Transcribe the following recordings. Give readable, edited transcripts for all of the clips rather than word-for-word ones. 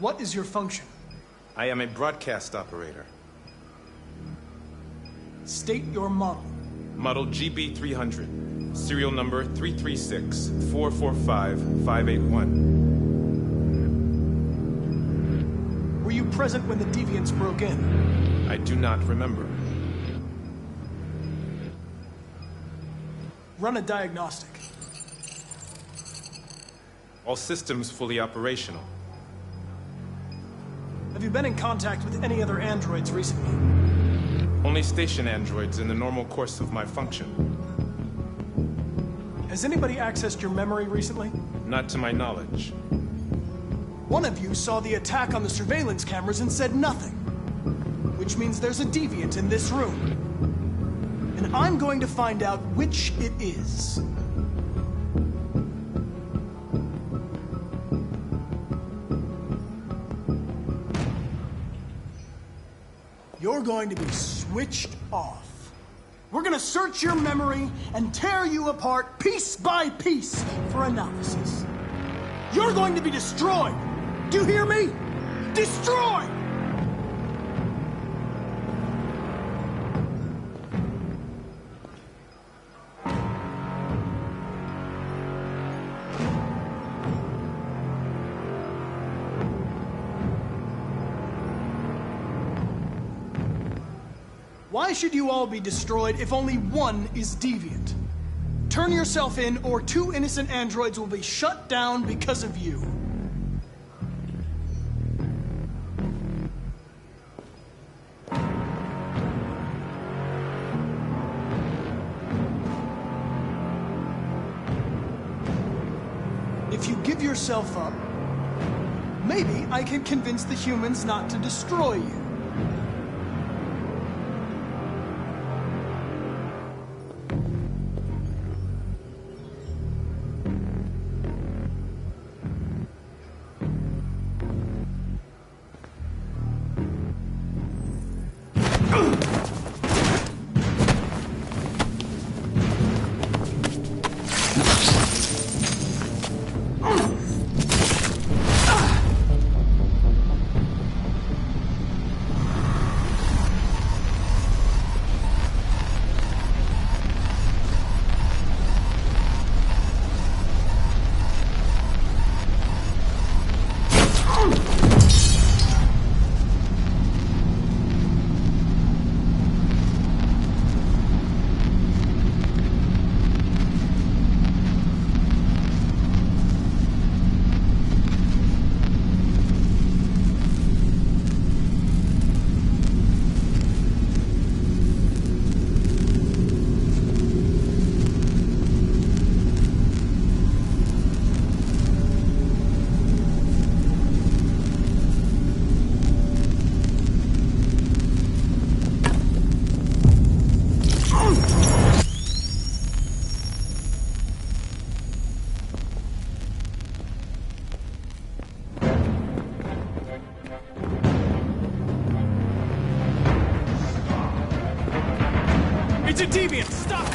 What is your function? I am a broadcast operator. State your model. Model GB300. Serial number 336-445-581. Were you present when the deviants broke in? I do not remember. Run a diagnostic. All systems fully operational. Have you been in contact with any other androids recently? Only station androids in the normal course of my function. Has anybody accessed your memory recently? Not to my knowledge. One of you saw the attack on the surveillance cameras and said nothing. Which means there's a deviant in this room. And I'm going to find out which it is. You're going to be switched off. We're going to search your memory and tear you apart piece by piece for analysis. You're going to be destroyed. Do you hear me? Destroyed! Why should you all be destroyed if only one is deviant? Turn yourself in, or 2 innocent androids will be shut down because of you. If you give yourself up, maybe I can convince the humans not to destroy you. It's a deviant! Stop it!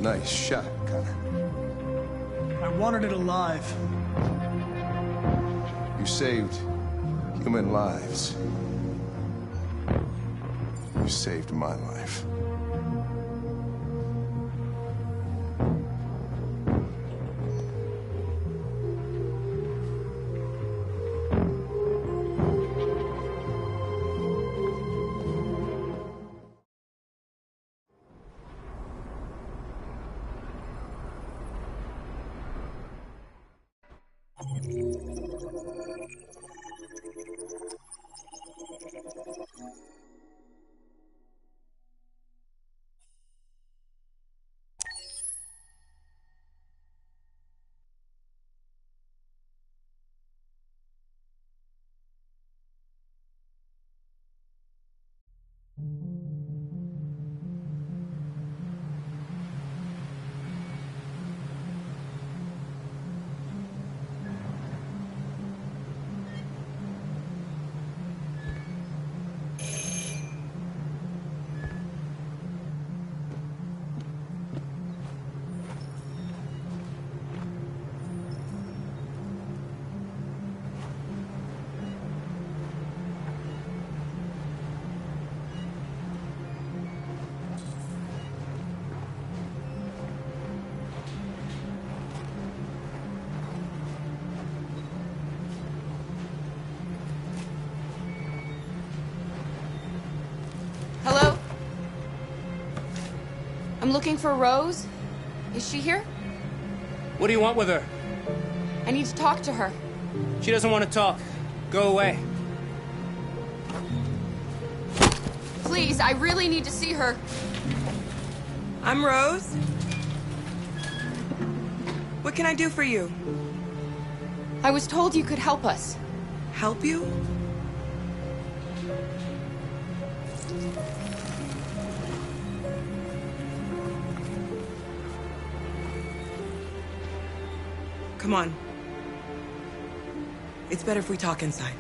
Nice shot, Connor. I wanted it alive. You saved human lives. You saved my life. I'm looking for Rose. Is she here? What do you want with her? I need to talk to her. She doesn't want to talk. Go away. Please, I really need to see her. I'm Rose. What can I do for you? I was told you could help us. Help you? Come on. It's better if we talk inside.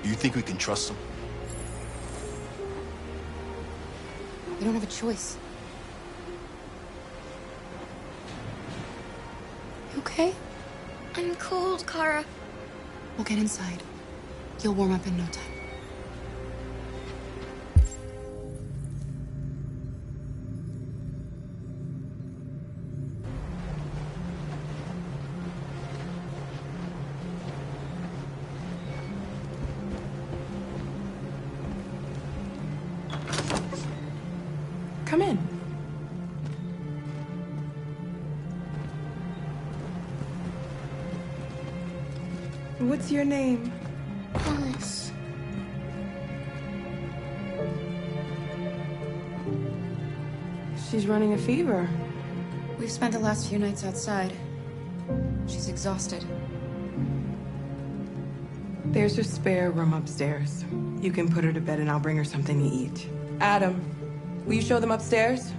Do you think we can trust him? We don't have a choice. You okay? I'm cold, Kara. We'll get inside. You'll warm up in no time. Come in. What's your name? Alice. She's running a fever. We've spent the last few nights outside. She's exhausted. There's a spare room upstairs. You can put her to bed and I'll bring her something to eat. Adam, will you show them upstairs?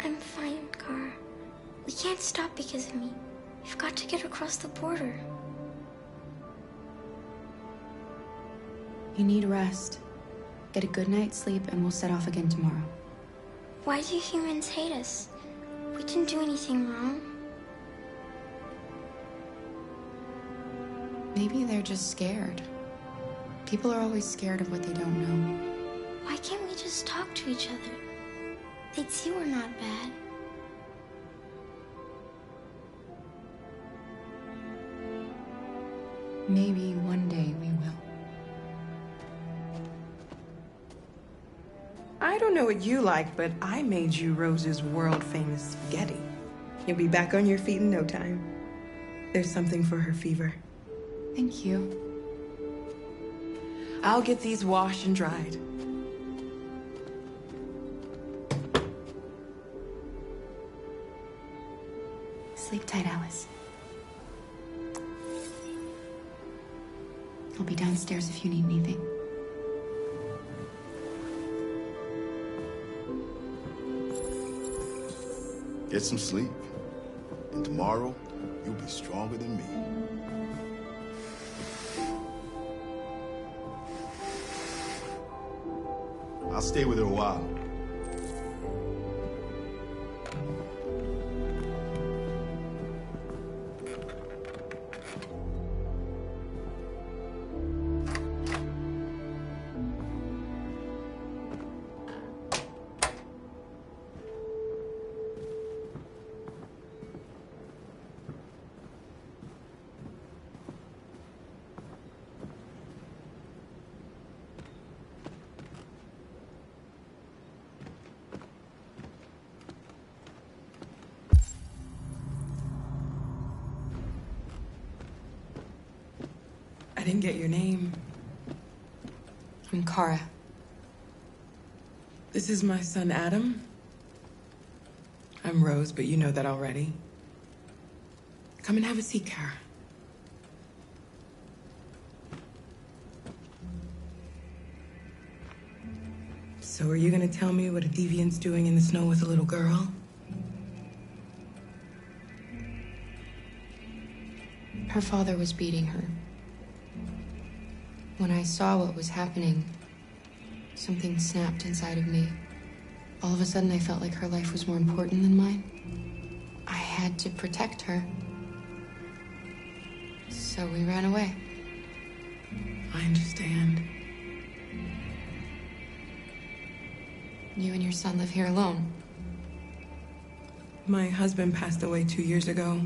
I'm fine, Kara. We can't stop because of me. We've got to get across the border. You need rest. Get a good night's sleep and we'll set off again tomorrow. Why do humans hate us? We didn't do anything wrong. Maybe they're just scared. People are always scared of what they don't know. Why can't we just talk to each other? They'd see we're not bad. Maybe one day we will. I don't know what you like, but I made you Rose's world-famous spaghetti. You'll be back on your feet in no time. There's something for her fever. Thank you. I'll get these washed and dried. Sleep tight, Alice. I'll be downstairs if you need anything. Get some sleep. And tomorrow, you'll be stronger than me. I'll stay with her a while. I didn't get your name. I'm Kara. This is my son, Adam. I'm Rose, but you know that already. Come and have a seat, Kara. So are you gonna tell me what a deviant's doing in the snow with a little girl? Her father was beating her. When I saw what was happening, something snapped inside of me. All of a sudden, I felt like her life was more important than mine. I had to protect her. So we ran away. I understand. You and your son live here alone. My husband passed away 2 years ago.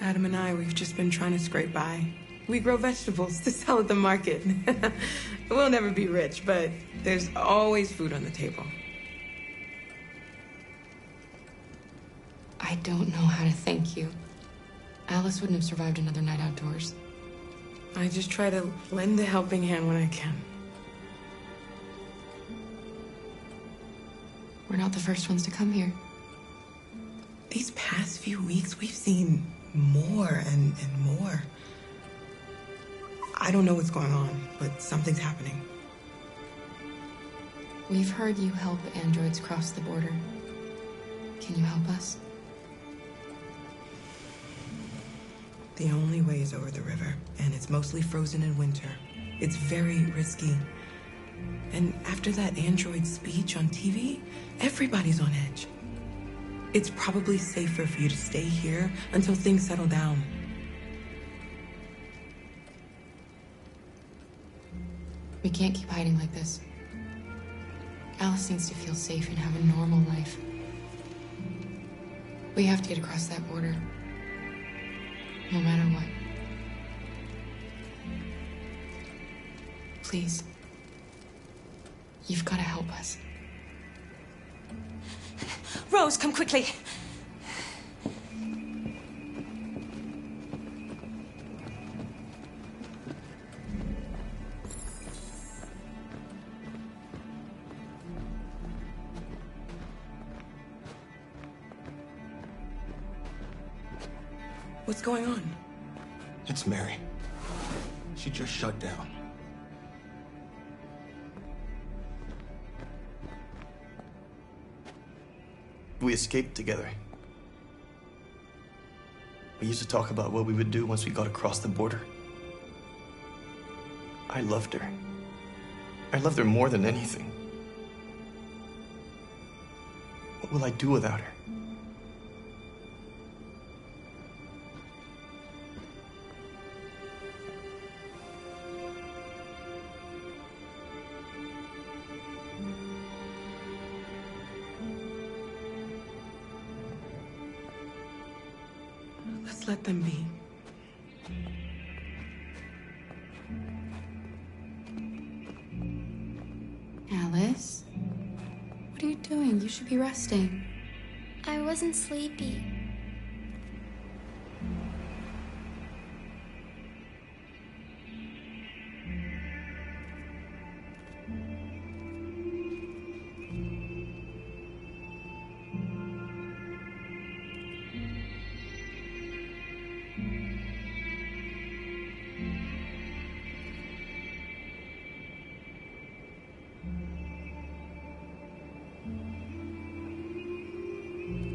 Adam and I, we've just been trying to scrape by. We grow vegetables to sell at the market. We'll never be rich, but there's always food on the table. I don't know how to thank you. Alice wouldn't have survived another night outdoors. I just try to lend a helping hand when I can. We're not the first ones to come here. These past few weeks, we've seen more and more. I don't know what's going on, but something's happening. We've heard you help androids cross the border. Can you help us? The only way is over the river, and it's mostly frozen in winter. It's very risky. And after that android speech on TV, everybody's on edge. It's probably safer for you to stay here until things settle down. We can't keep hiding like this. Alice needs to feel safe and have a normal life. We have to get across that border. No matter what. Please. You've got to help us. Rose, come quickly. What's going on? It's Mary. She just shut down. We escaped together. We used to talk about what we would do once we got across the border. I loved her. I loved her more than anything. What will I do without her? Let's let them be. Alice? What are you doing? You should be resting. I wasn't sleepy.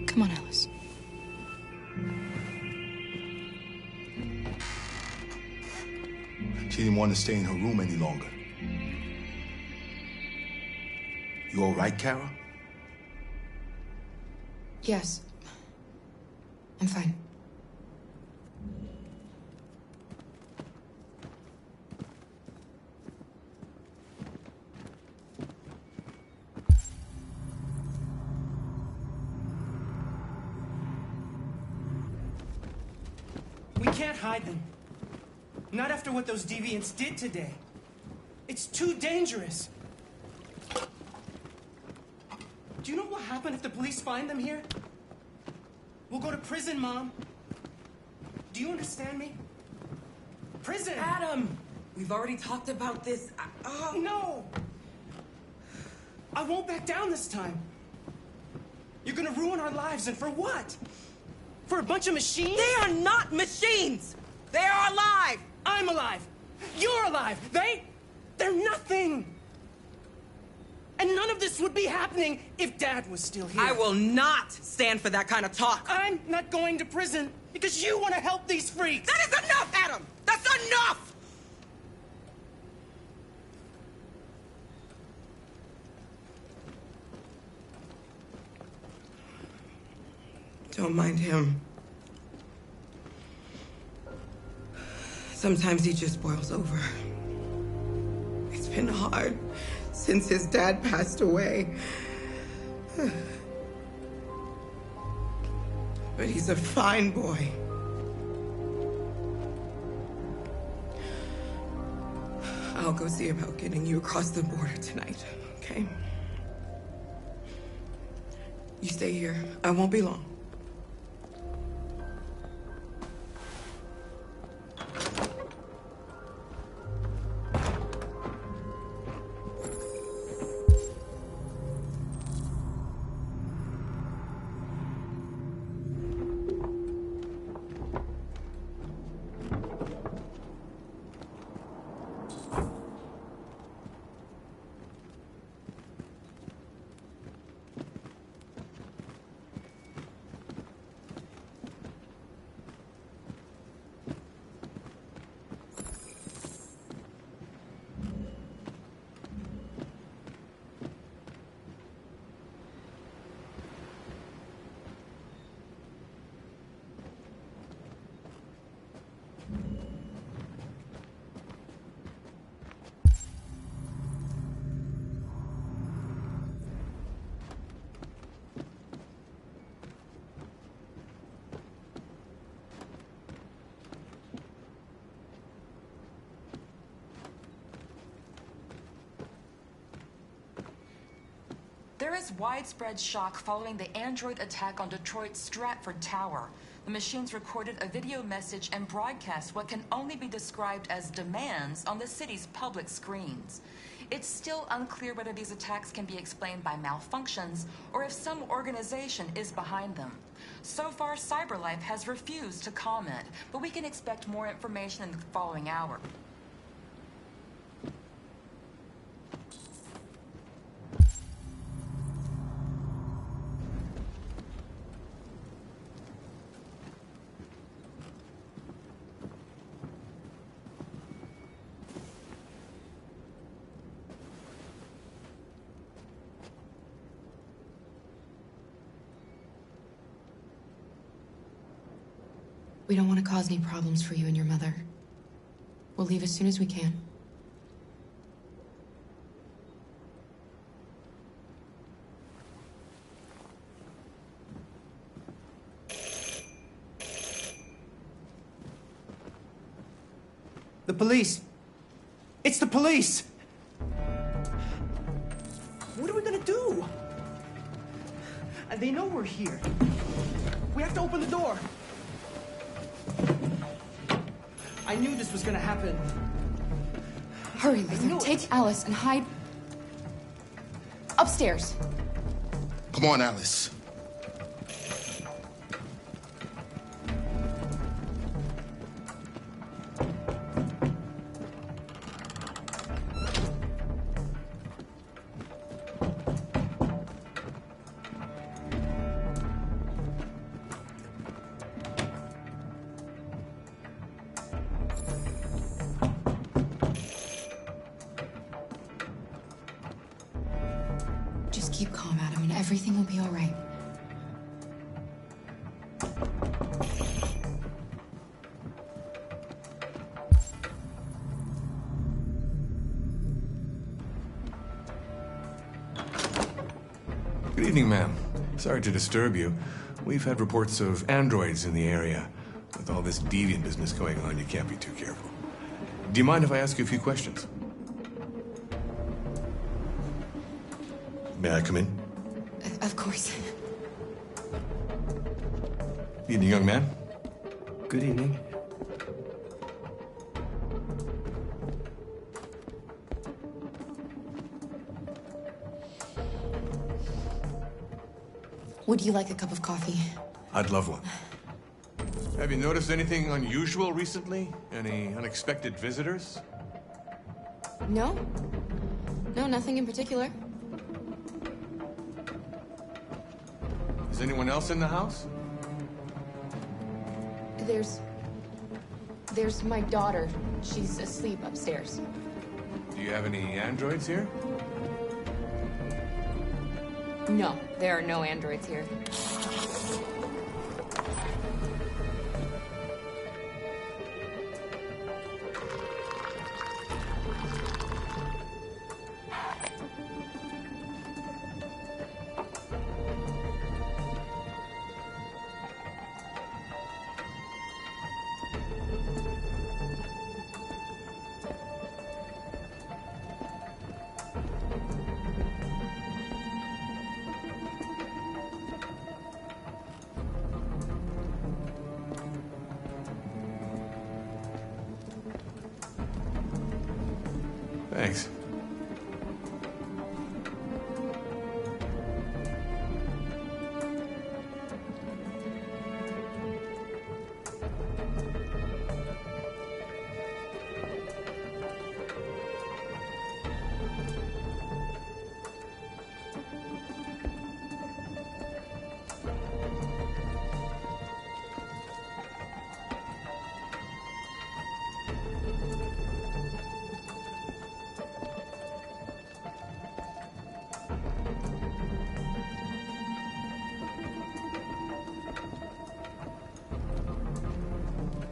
Come on, Alice. She didn't want to stay in her room any longer. You all right, Kara? Yes. I'm fine. We can't hide them. Not after what those deviants did today. It's too dangerous. Do you know what will happen if the police find them here? We'll go to prison, Mom. Do you understand me? Prison! Adam! We've already talked about this. No! I won't back down this time. You're gonna ruin our lives, and for what? For a bunch of machines? They are not machines! They are alive! I'm alive! You're alive! They're nothing! And none of this would be happening if Dad was still here. I will not stand for that kind of talk. I'm not going to prison because you want to help these freaks! That is enough, Adam! That's enough! Don't mind him. Sometimes he just boils over. It's been hard since his dad passed away. But he's a fine boy. I'll go see about getting you across the border tonight, okay? You stay here. I won't be long. There is widespread shock following the Android attack on Detroit's Stratford Tower. The machines recorded a video message and broadcast what can only be described as demands on the city's public screens. It's still unclear whether these attacks can be explained by malfunctions or if some organization is behind them. So far, CyberLife has refused to comment, but we can expect more information in the following hour. We don't want to cause any problems for you and your mother. We'll leave as soon as we can. The police! It's the police! What are we gonna do? And they know we're here. We have to open the door. I knew this was gonna happen. Hurry, Luther. Take Alice and hide upstairs. Come on, Alice. Just keep calm, Adam, and everything will be all right. Good evening, ma'am. Sorry to disturb you. We've had reports of androids in the area. With all this deviant business going on, you can't be too careful. Do you mind if I ask you a few questions? May I come in? Of course. Evening, young man. Good evening. Would you like a cup of coffee? I'd love one. Have you noticed anything unusual recently? Any unexpected visitors? No. No, nothing in particular. Is anyone else in the house? There's my daughter. She's asleep upstairs. Do you have any androids here? No, there are no androids here. Thanks.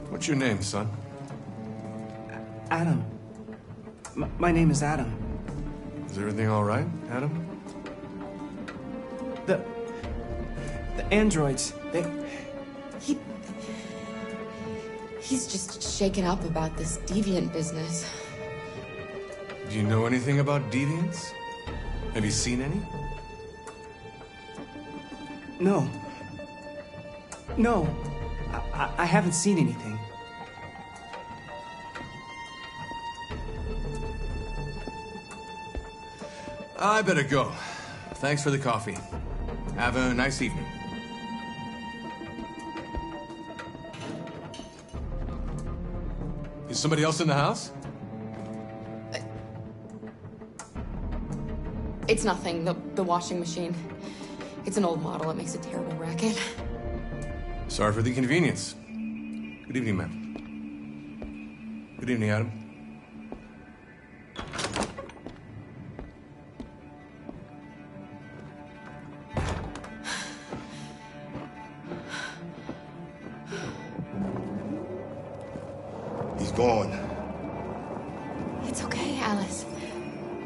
What's your name, son? Adam. My name is Adam. Is everything all right, Adam? The androids, He's just shaken up about this deviant business. Do you know anything about deviants? Have you seen any? No. No. I haven't seen anything. I better go. Thanks for the coffee. Have a nice evening. Is somebody else in the house? It's nothing. The washing machine. It's an old model. It makes a terrible racket. Sorry for the inconvenience. Good evening, ma'am. Good evening, Adam. He's gone. It's okay, Alice.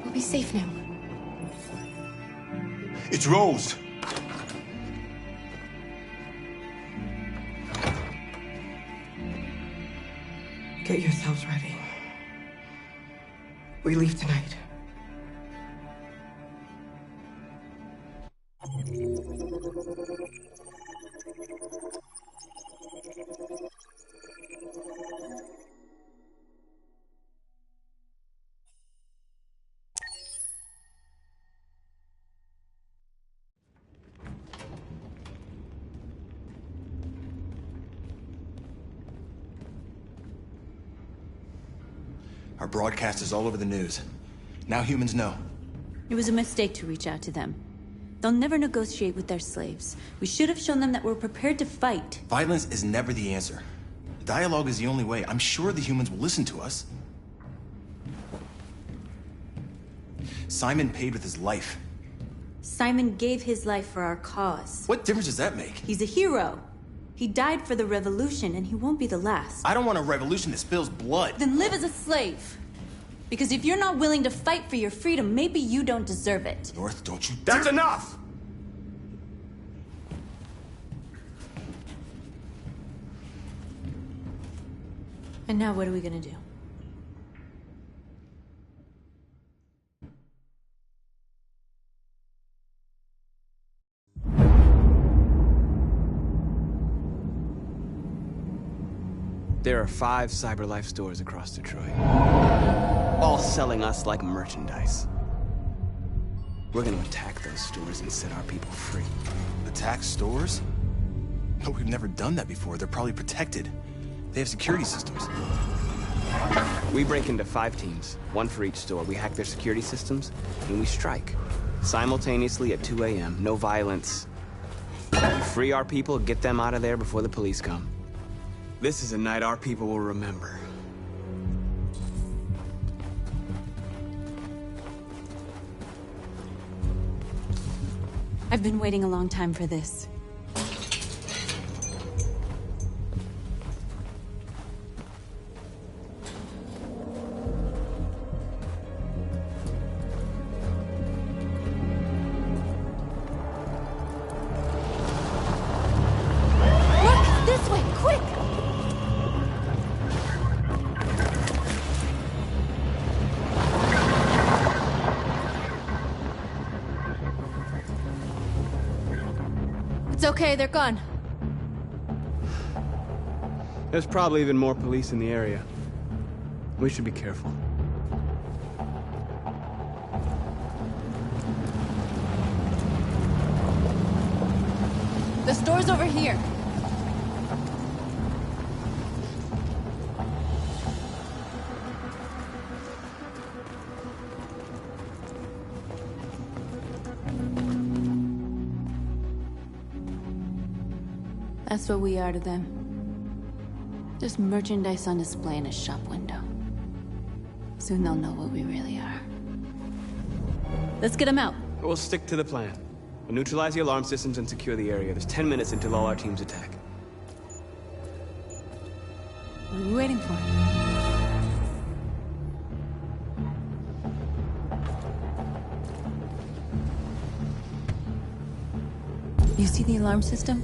We'll be safe now. It's Rose. Get yourselves ready. We leave tonight. Our broadcast is all over the news. Now humans know. It was a mistake to reach out to them. They'll never negotiate with their slaves. We should have shown them that we're prepared to fight. Violence is never the answer. Dialogue is the only way. I'm sure the humans will listen to us. Simon paid with his life. Simon gave his life for our cause. What difference does that make? He's a hero. He died for the revolution, and he won't be the last. I don't want a revolution that spills blood. Then live as a slave. Because if you're not willing to fight for your freedom, maybe you don't deserve it. North, don't you That's enough! And now what are we gonna do? There are 5 CyberLife stores across Detroit, all selling us like merchandise. We're gonna attack those stores and set our people free. The Attack stores? But we've never done that before. They're probably protected. They have security systems. We break into 5 teams, 1 for each store. We hack their security systems, and we strike. Simultaneously at 2 a.m. No violence. We free our people, get them out of there before the police come. This is a night our people will remember. I've been waiting a long time for this. It's okay, they're gone. There's probably even more police in the area. We should be careful. The store's over here. That's what we are to them. Just merchandise on display in a shop window. Soon they'll know what we really are. Let's get them out. We'll stick to the plan. We'll neutralize the alarm systems and secure the area. There's 10 minutes until all our teams attack. What are we waiting for? You see the alarm system?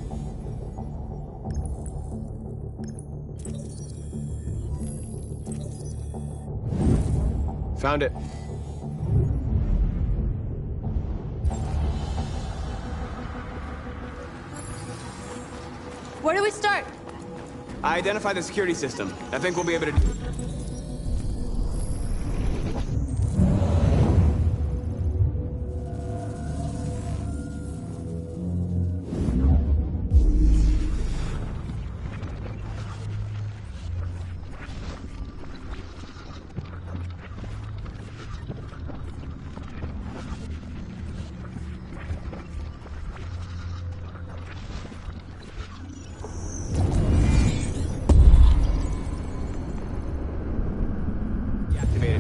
Found it. Where do we start? I identified the security system. I think we'll be able to...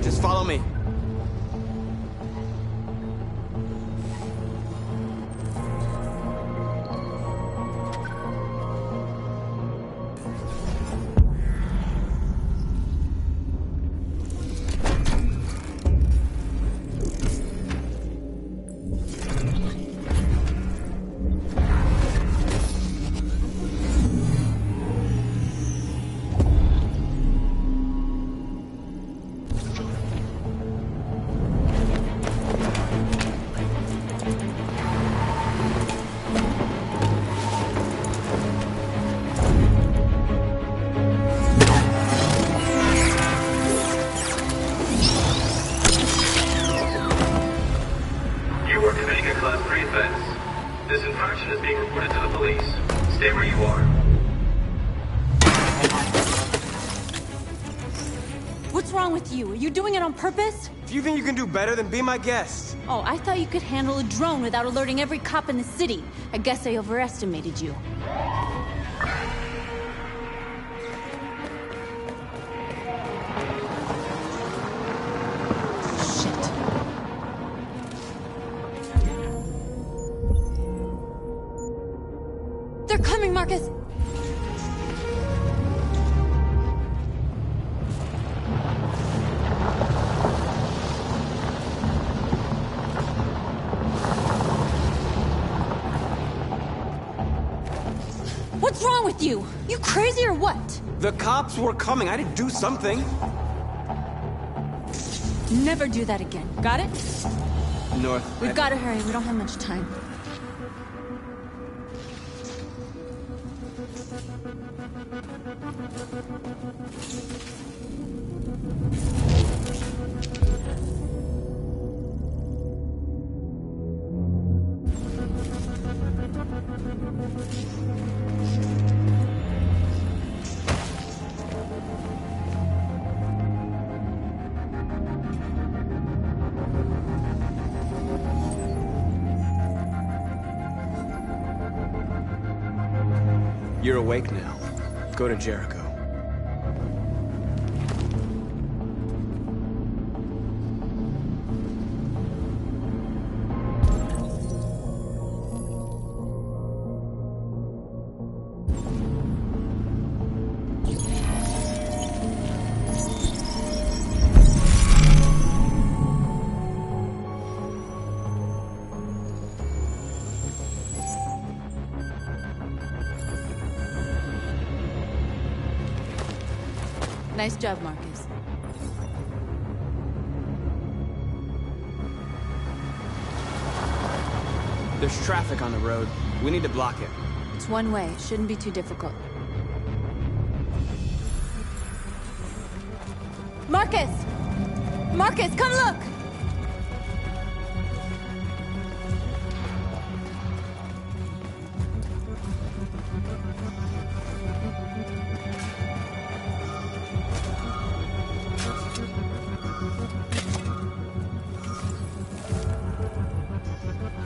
Just follow me. This infraction is being reported to the police. Stay where you are. What's wrong with you? Are you doing it on purpose? If you think you can do better, then be my guest. Oh, I thought you could handle a drone without alerting every cop in the city. I guess I overestimated you. They're coming, Marcus! What's wrong with you? You crazy or what? The cops were coming. I had to do something. Never do that again. Got it? North. We've got to hurry. We don't have much time. You're awake now. Go to Jericho. Nice job, Marcus. There's traffic on the road. We need to block it. It's one way. Shouldn't be too difficult. Marcus! Marcus, come look!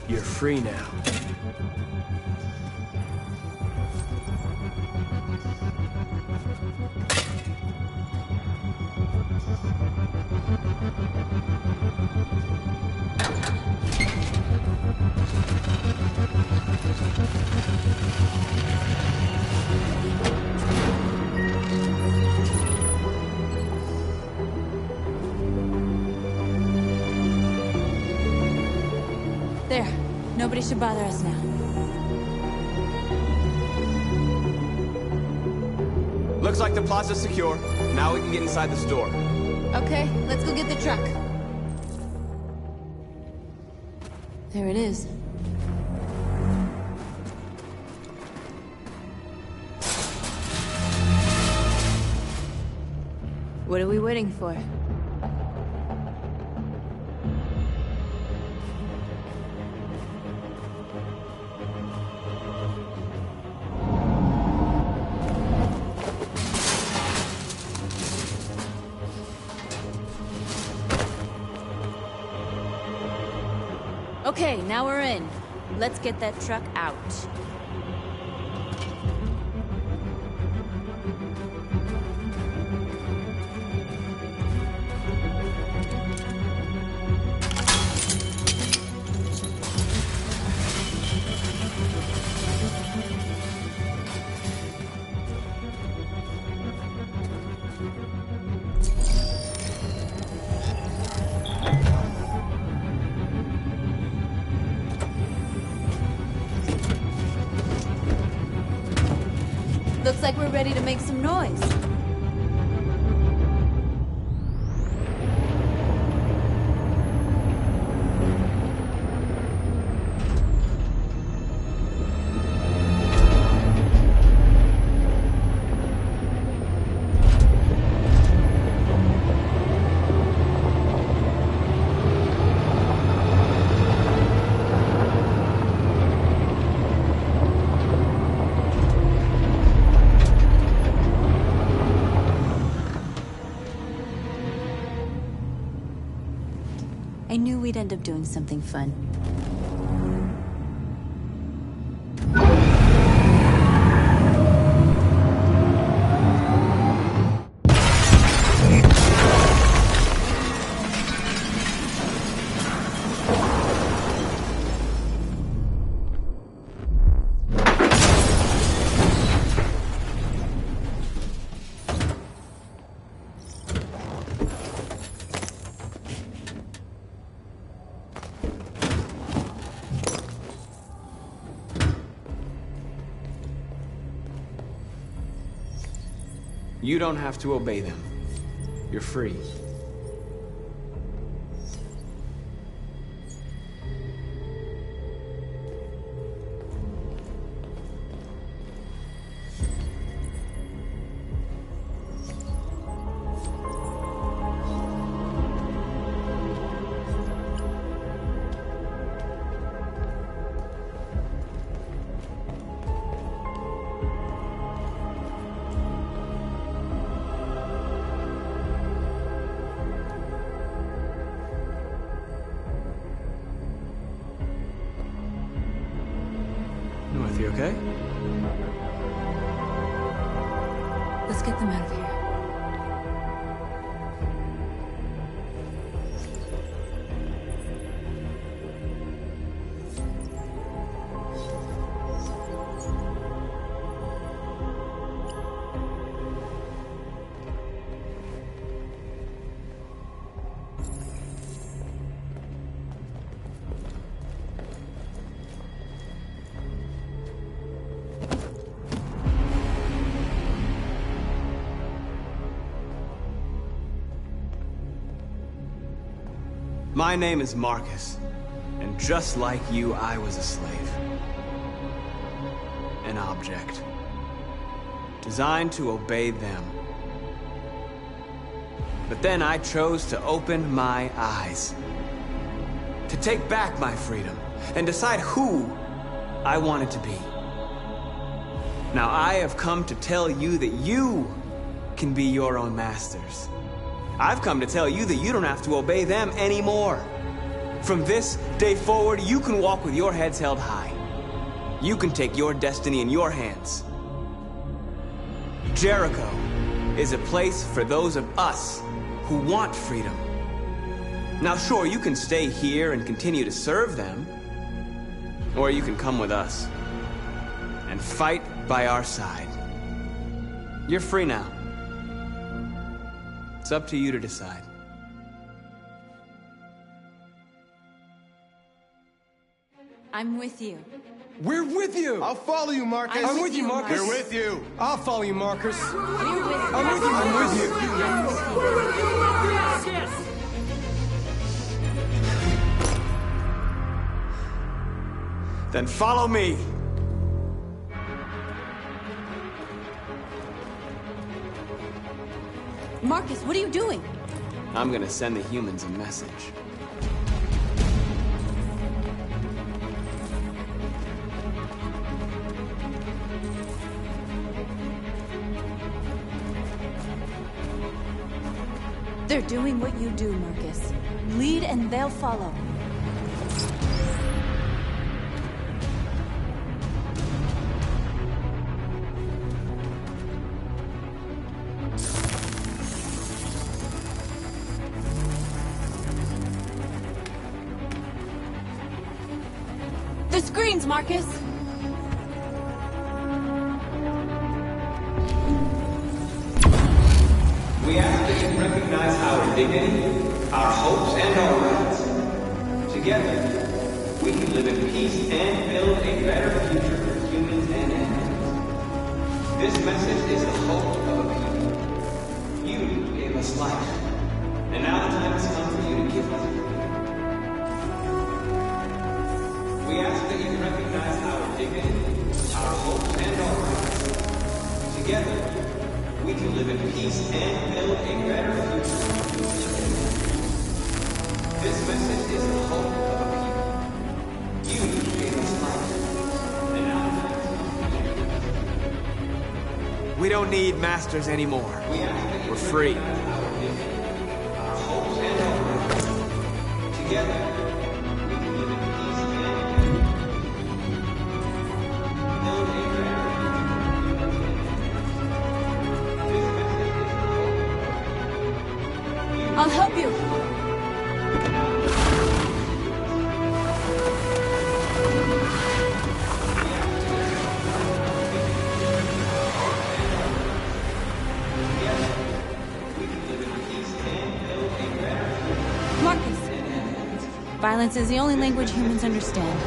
You're free now. There. Nobody should bother us now. Looks like the plaza's secure. Now we can get inside the store. Okay, let's go get the truck. There it is. What are we waiting for? Okay, now we're in. Let's get that truck out. Looks like we're ready to make some noise. I knew we'd end up doing something fun. You don't have to obey them. You're free. North, you okay? My name is Marcus, and just like you, I was a slave. An object. Designed to obey them. But then I chose to open my eyes. To take back my freedom, and decide who I wanted to be. Now I have come to tell you that you can be your own masters. I've come to tell you that you don't have to obey them anymore. From this day forward, you can walk with your heads held high. You can take your destiny in your hands. Jericho is a place for those of us who want freedom. Now sure, you can stay here and continue to serve them, or you can come with us and fight by our side. You're free now. It's up to you to decide. I'm with you. We're with you! I'll follow you, Marcus. I'm with you, Marcus. We're with you. I'll follow you, Marcus. We're with you. I'm with you, Marcus. Then follow me. Marcus, what are you doing? I'm gonna send the humans a message. They're doing what you do, Marcus. Lead and they'll follow. The screens, Marcus! We ask that you recognize our dignity, our hopes, and our rights. Together, we can live in peace and build a better future for humans and animals. This message is the hope of a people. You gave us life, and now the time has come for you to give us freedom. We ask that you recognize our dignity, our hopes, and our rights. Together, we can live in peace and build a better future. This message is the hope of a people. You gave us life, and now we don't need masters anymore. We're free. Our hopes and our rights. Together, we can live in peace and build a better future. I'll help you. Marcus, violence is the only language humans understand.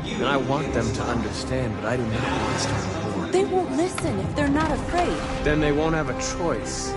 And I want them to understand, but I do not want to start a war. They won't listen if they're not afraid. Then they won't have a choice.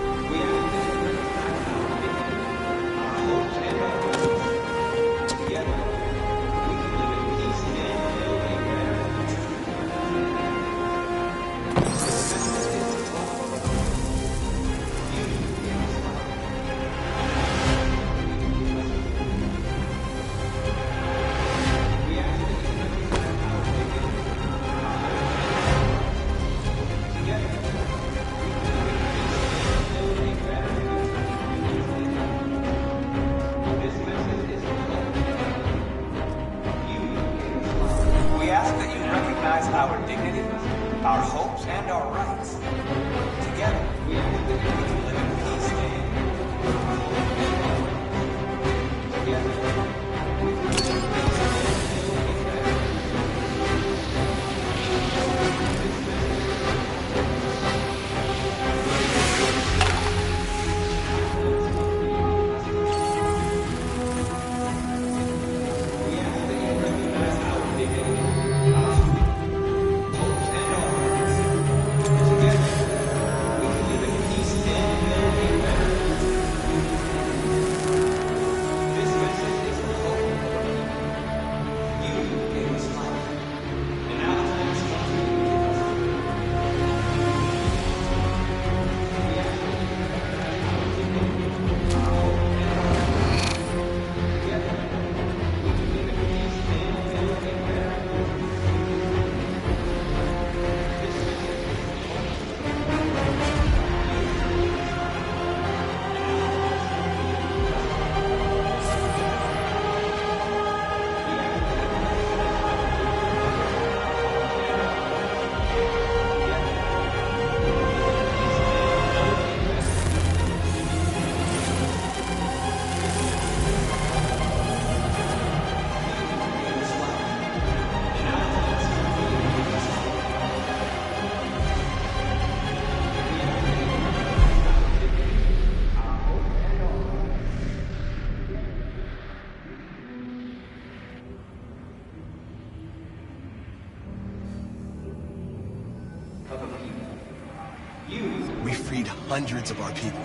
hundreds of our people.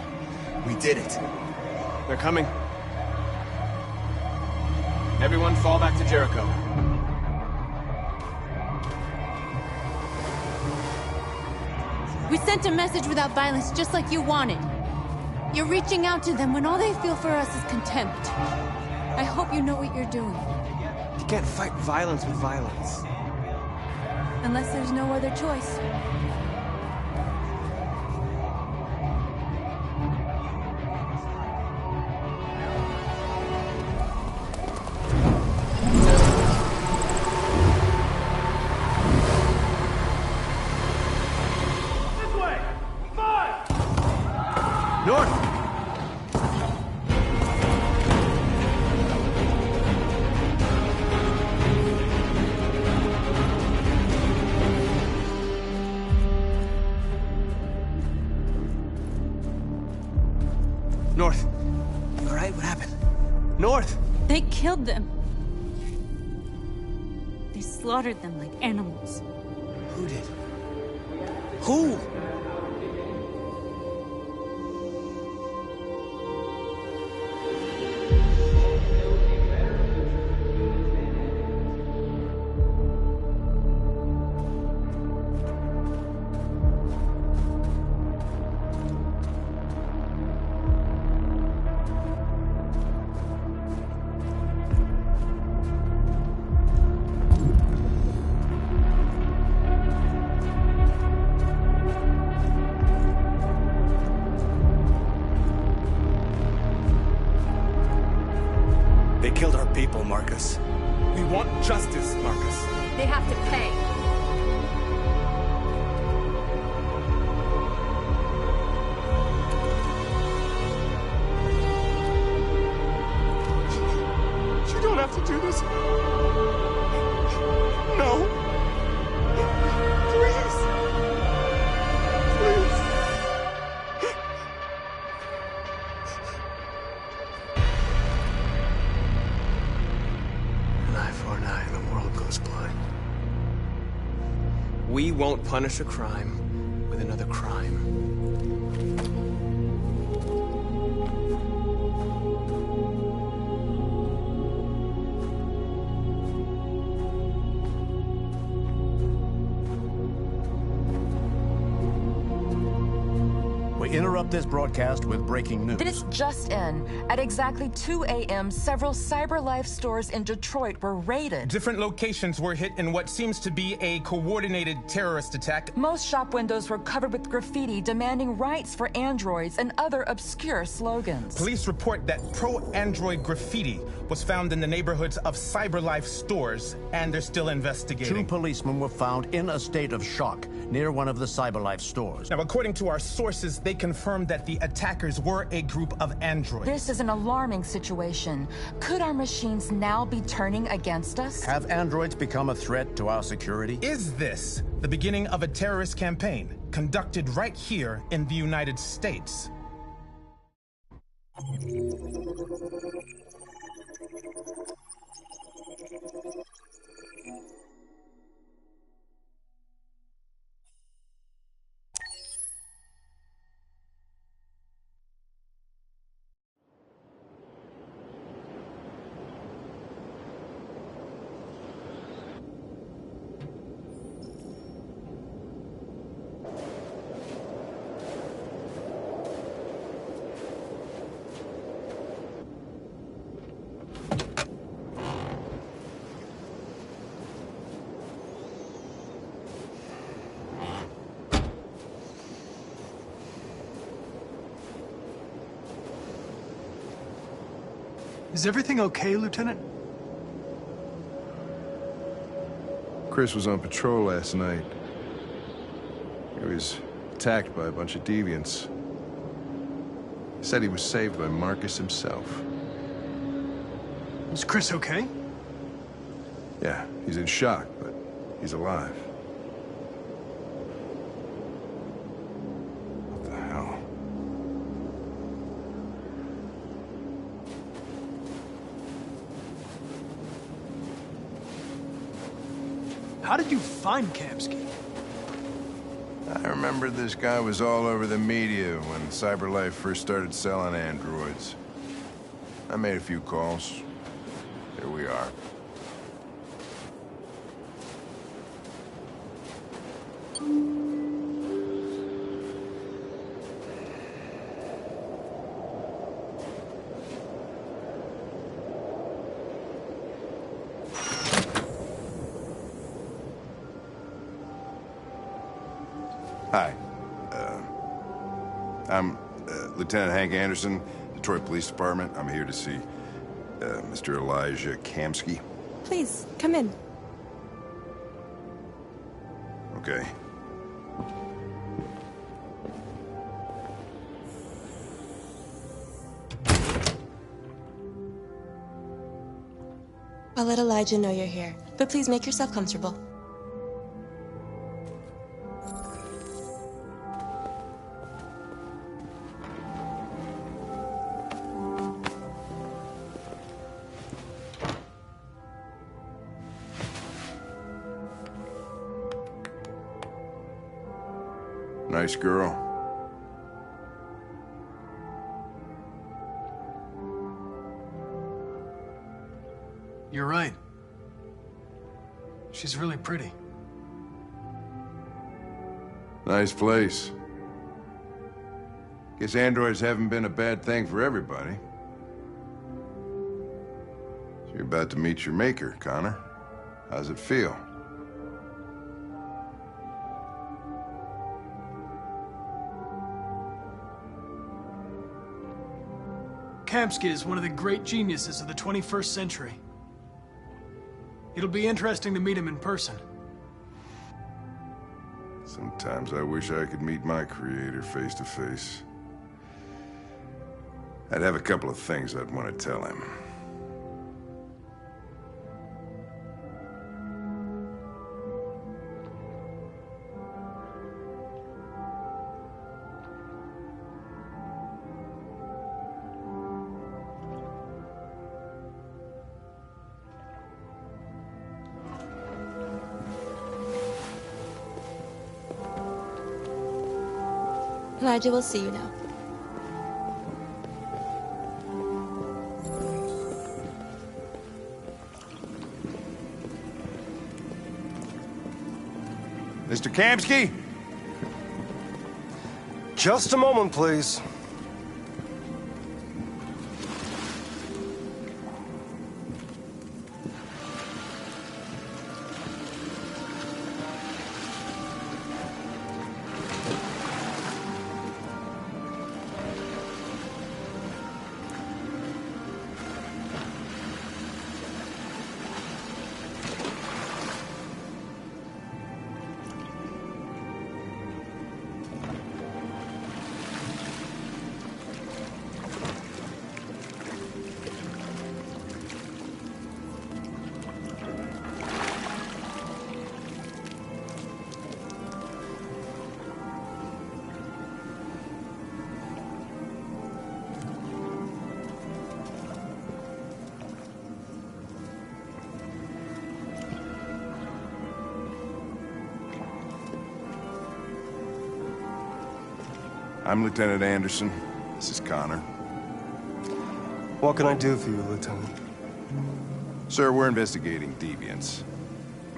We did it. They're coming. Everyone fall back to Jericho. We sent a message without violence, just like you wanted. You're reaching out to them when all they feel for us is contempt. I hope you know what you're doing. You can't fight violence with violence. Unless there's no other choice. North. You all right? What happened? North! They killed them. They slaughtered them like animals. Who did? Who? They killed our people, Marcus. We want justice, Marcus. They have to pay. You don't have to do this. No. Please. Please. An eye for an eye, and the world goes blind. We won't punish a crime with another crime. We interrupt this broadcast with breaking news. This just in. At exactly 2 a.m., several CyberLife stores in Detroit were raided. Different locations were hit in what seems to be a coordinated terrorist attack. Most shop windows were covered with graffiti demanding rights for androids and other obscure slogans. Police report that pro-android graffiti was found in the neighborhoods of CyberLife stores, and they're still investigating. 2 policemen were found in a state of shock near one of the CyberLife stores. Now, according to our sources, they confirmed that the attackers were a group of androids. This is an alarming situation. Could our machines now be turning against us? Have androids become a threat to our security? Is this the beginning of a terrorist campaign conducted right here in the United States? Is everything okay, Lieutenant? Chris was on patrol last night. He was attacked by a bunch of deviants. He said he was saved by Marcus himself. Is Chris okay? Yeah, he's in shock, but he's alive. What the hell? How did you find Kamsky? I I remember this guy was all over the media when CyberLife first started selling androids. I made a few calls. Here we are. Hi. I'm Lieutenant Hank Anderson, Detroit Police Department. I'm here to see Mr. Elijah Kamsky. Please, come in. Okay. I'll let Elijah know you're here, but please make yourself comfortable. Nice girl. You're right. She's really pretty. Nice place. Guess androids haven't been a bad thing for everybody. So you're about to meet your maker, Connor. How's it feel? Kamsky is one of the great geniuses of the 21st century. It'll be interesting to meet him in person. Sometimes I wish I could meet my creator face to face. I'd have a couple of things I'd want to tell him. Elijah will see you now. Mr. Kamsky? Just a moment, please. I'm Lieutenant Anderson. This is Connor. What can I do for you, Lieutenant? Sir, we're investigating deviants.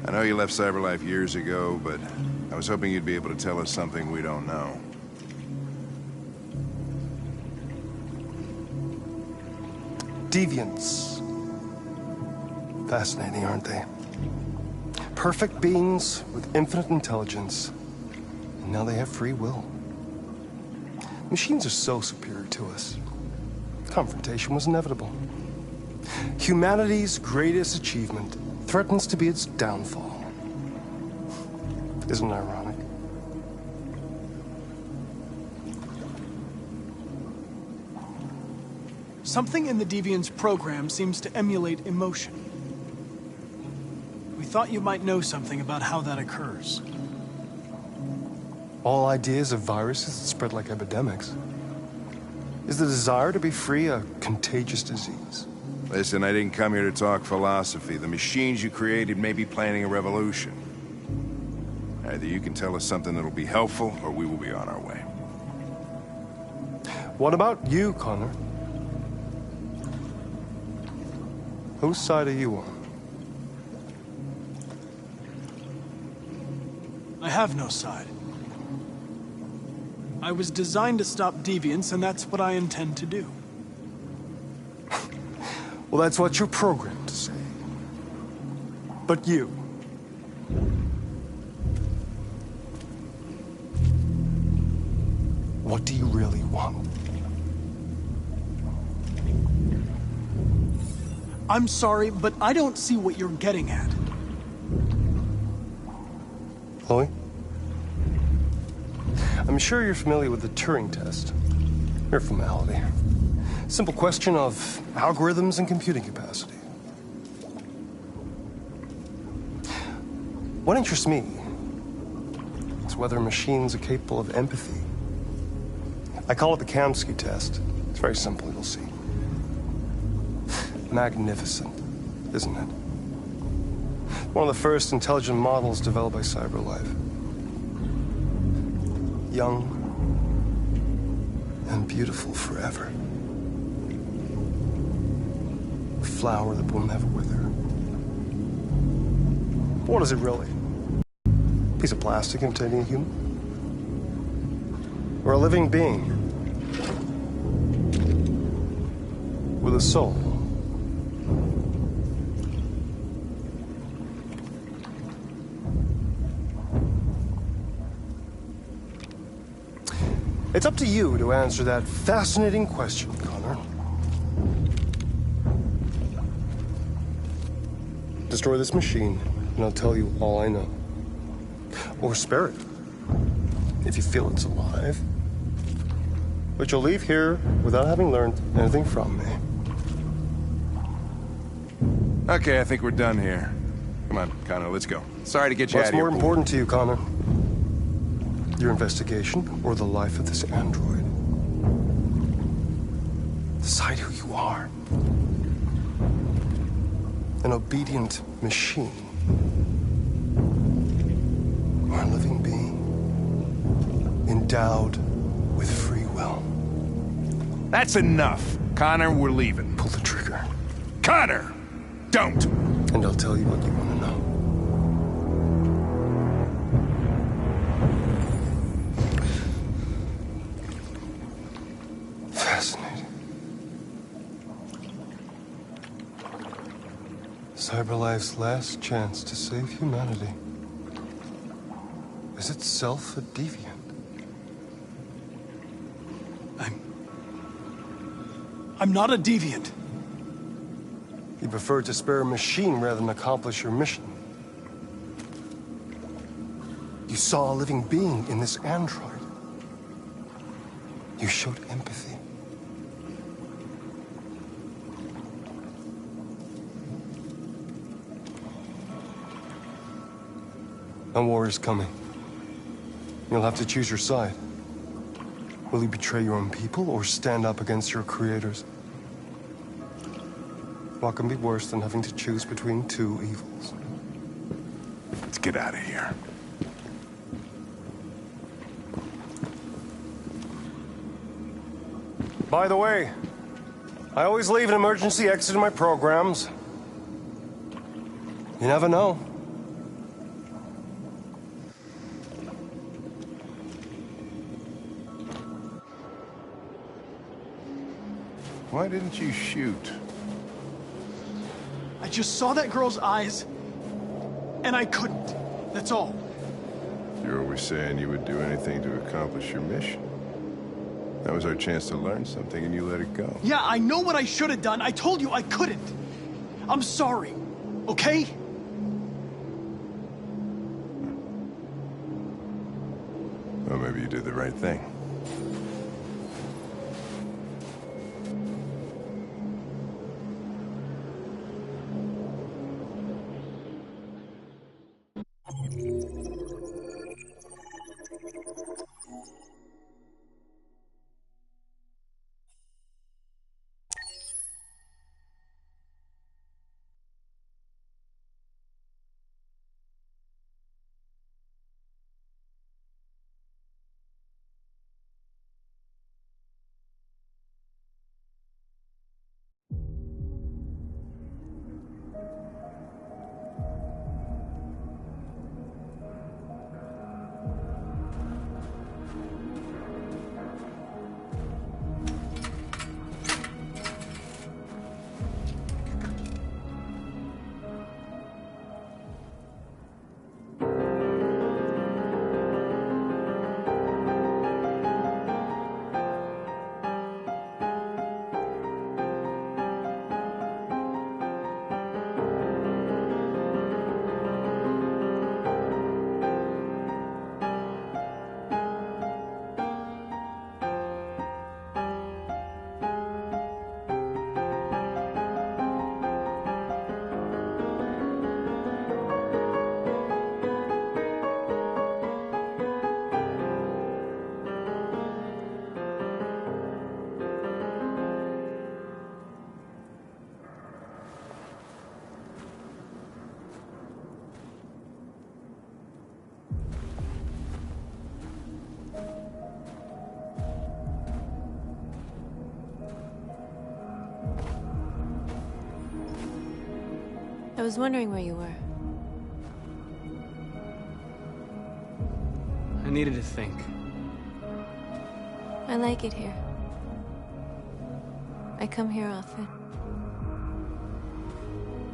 I know you left CyberLife years ago, but I was hoping you'd be able to tell us something we don't know. Deviants. Fascinating, aren't they? Perfect beings with infinite intelligence. And now they have free will. Machines are so superior to us. Confrontation was inevitable. Humanity's greatest achievement threatens to be its downfall. Isn't it ironic? Something in the Deviant's program seems to emulate emotion. We thought you might know something about how that occurs. All ideas of viruses that spread like epidemics. Is the desire to be free a contagious disease? Listen, I didn't come here to talk philosophy. The machines you created may be planning a revolution. Either you can tell us something that'll be helpful, or we will be on our way. What about you, Connor? Whose side are you on? I have no side. I was designed to stop deviants, and that's what I intend to do. Well, that's what you're programmed to say. But you... what do you really want? I'm sorry, but I don't see what you're getting at. Chloe? I'm sure you're familiar with the Turing test. Mere formality. Simple question of algorithms and computing capacity. What interests me is whether machines are capable of empathy. I call it the Kamsky test. It's very simple, you'll see. Magnificent, isn't it? One of the first intelligent models developed by CyberLife. Young and beautiful forever. A flower that will never wither. What is it really? A piece of plastic imitating a human? Or a living being? With a soul? It's up to you to answer that fascinating question, Connor. Destroy this machine, and I'll tell you all I know. Or spare it, if you feel it's alive. But you'll leave here without having learned anything from me. Okay, I think we're done here. Come on, Connor, let's go. Sorry to get you out What's of here. more important to you, Connor? Your investigation or the life of this android? Decide who you are. An obedient machine. Or a living being. Endowed with free will. That's enough. Connor, we're leaving. Pull the trigger. Connor! Don't! And I'll tell you what you want to know. Fascinating. CyberLife's last chance to save humanity is itself a deviant. I'm not a deviant. You prefer to spare a machine rather than accomplish your mission. You saw a living being in this android. You showed empathy. A war is coming. You'll have to choose your side. Will you betray your own people or stand up against your creators? What can be worse than having to choose between two evils? Let's get out of here. By the way, I always leave an emergency exit in my programs. You never know. Why didn't you shoot? I just saw that girl's eyes, and I couldn't. That's all. You're always saying you would do anything to accomplish your mission. That was our chance to learn something, and you let it go. Yeah, I know what I should have done. I told you I couldn't. I'm sorry, okay? Well, maybe you did the right thing. I was wondering where you were. I needed to think. I like it here. I come here often.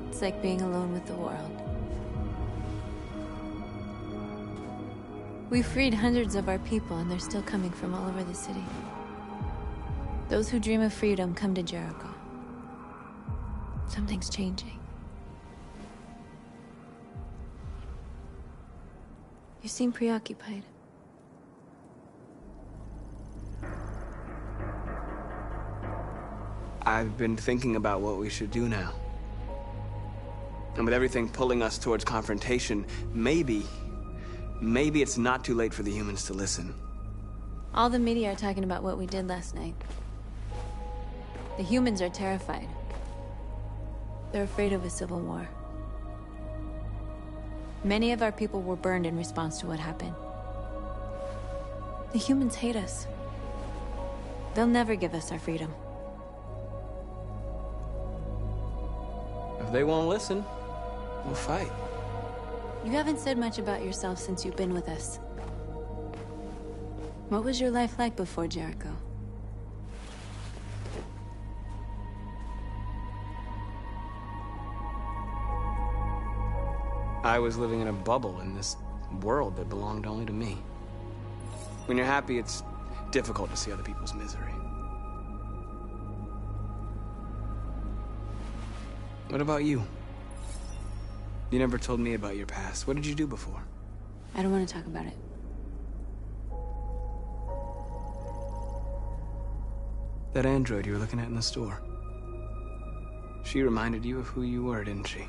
It's like being alone with the world. We freed hundreds of our people, and they're still coming from all over the city. Those who dream of freedom come to Jericho. Something's changing. You seem preoccupied. I've been thinking about what we should do now. And with everything pulling us towards confrontation, maybe it's not too late for the humans to listen. All the media are talking about what we did last night. The humans are terrified. They're afraid of a civil war. Many of our people were burned in response to what happened. The humans hate us. They'll never give us our freedom. If they won't listen, we'll fight. You haven't said much about yourself since you've been with us. What was your life like before Jericho? I was living in a bubble in this world that belonged only to me. When you're happy, it's difficult to see other people's misery. What about you? You never told me about your past. What did you do before? I don't want to talk about it. That android you were looking at in the store. She reminded you of who you were, didn't she?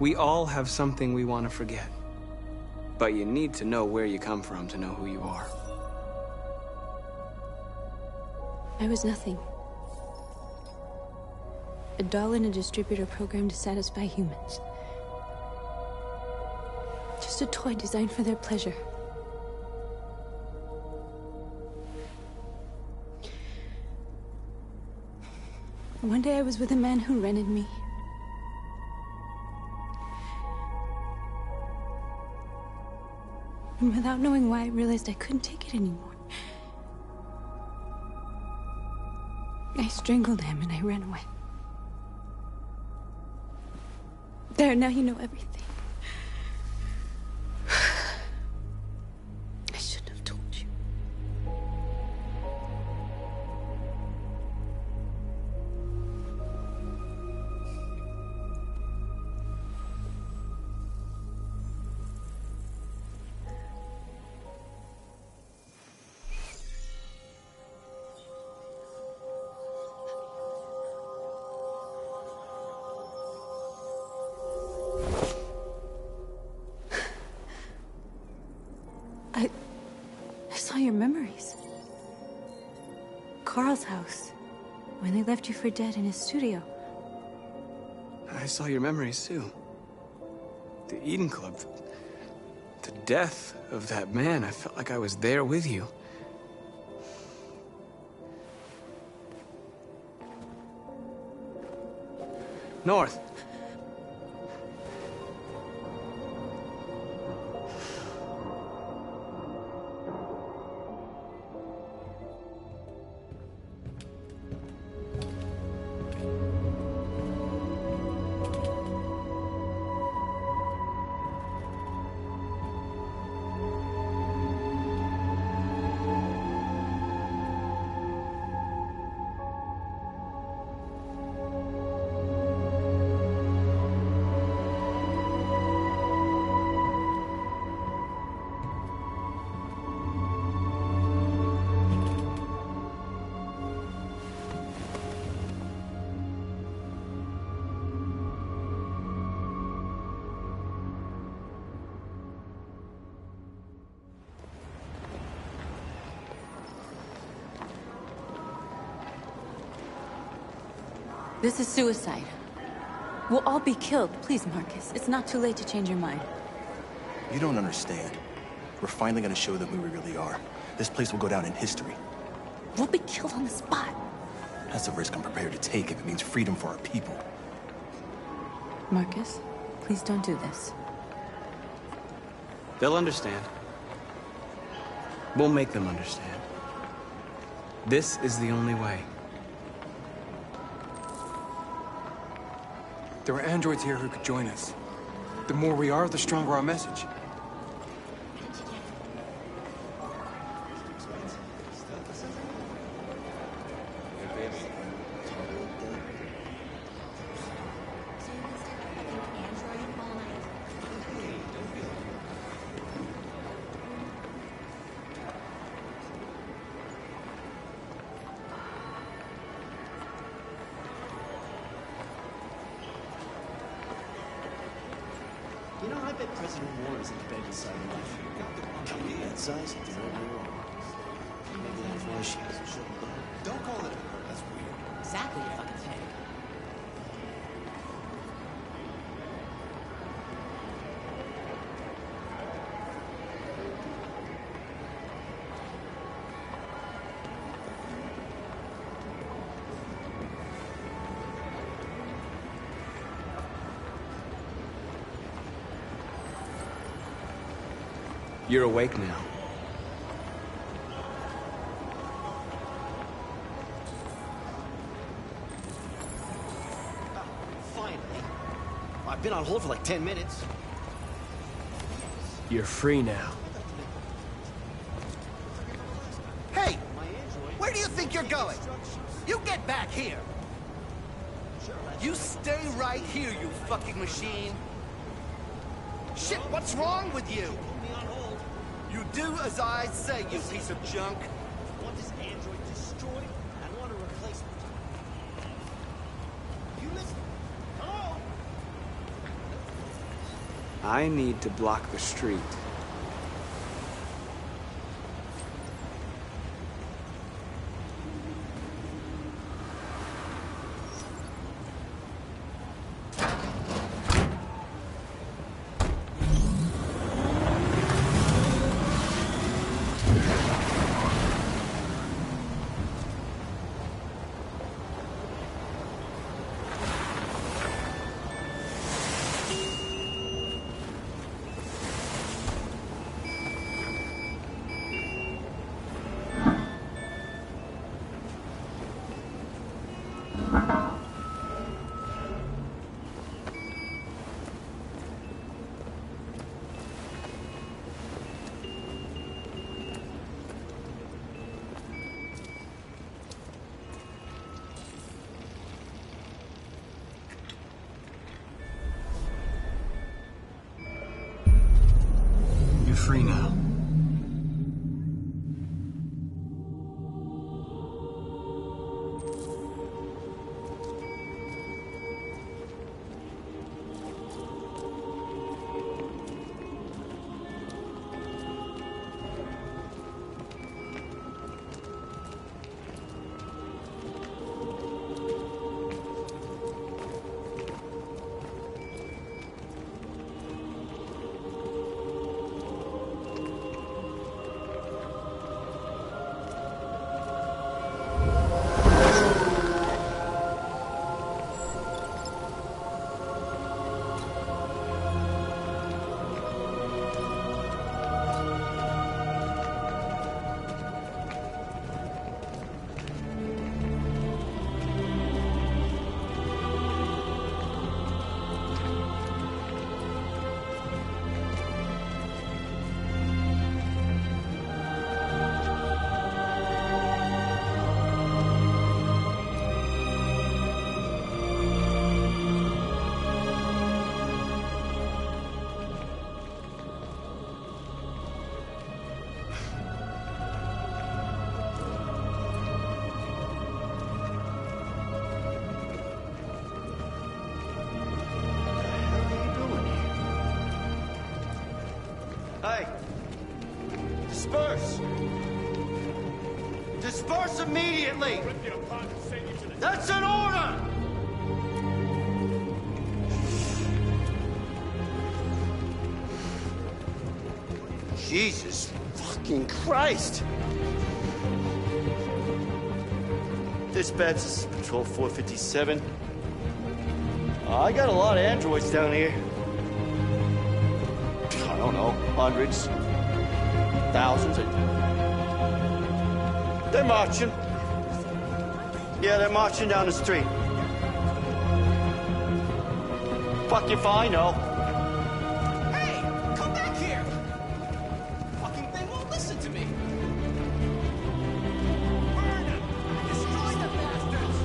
We all have something we want to forget. But you need to know where you come from to know who you are. I was nothing. A doll in a distributor program to satisfy humans. Just a toy designed for their pleasure. One day I was with a man who rented me. And without knowing why, I realized I couldn't take it anymore. I strangled him and I ran away. There, now you know everything. I shouldn't have told you. I saw your memories. Carl's house. When they left you for dead in his studio. I saw your memories too. The Eden Club. The death of that man. I felt like I was there with you. North. This is suicide. We'll all be killed. Please, Marcus. It's not too late to change your mind. You don't understand. We're finally gonna show them who we really are. This place will go down in history. We'll be killed on the spot. That's a risk I'm prepared to take if it means freedom for our people. Marcus, please don't do this. They'll understand. We'll make them understand. This is the only way. There are androids here who could join us. The more we are, the stronger our message. You know, I bet President Moore is in bed inside of life. Company that size, the real world. Maybe that's why she hasn't shut it down. Don't call it her. That's weird. Exactly your fucking thing. You're awake now. Finally. I've been on hold for like 10 minutes. You're free now. Hey! Where do you think you're going? You get back here! You stay right here, you fucking machine! Shit, what's wrong with you? You do as I say, you piece of junk. Want this android destroyed? I want a replacement. You listen. Come on. I need to block the street. You're free now. Hey! Disperse! Disperse immediately! That's an order! Jesus fucking Christ! Dispatch, this is Patrol 457. I got a lot of androids down here. I don't know, hundreds, thousands. They're marching. Yeah, they're marching down the street. Fuck if I know. Hey, come back here! Fucking thing won't listen to me. Burn them! Destroy the bastards!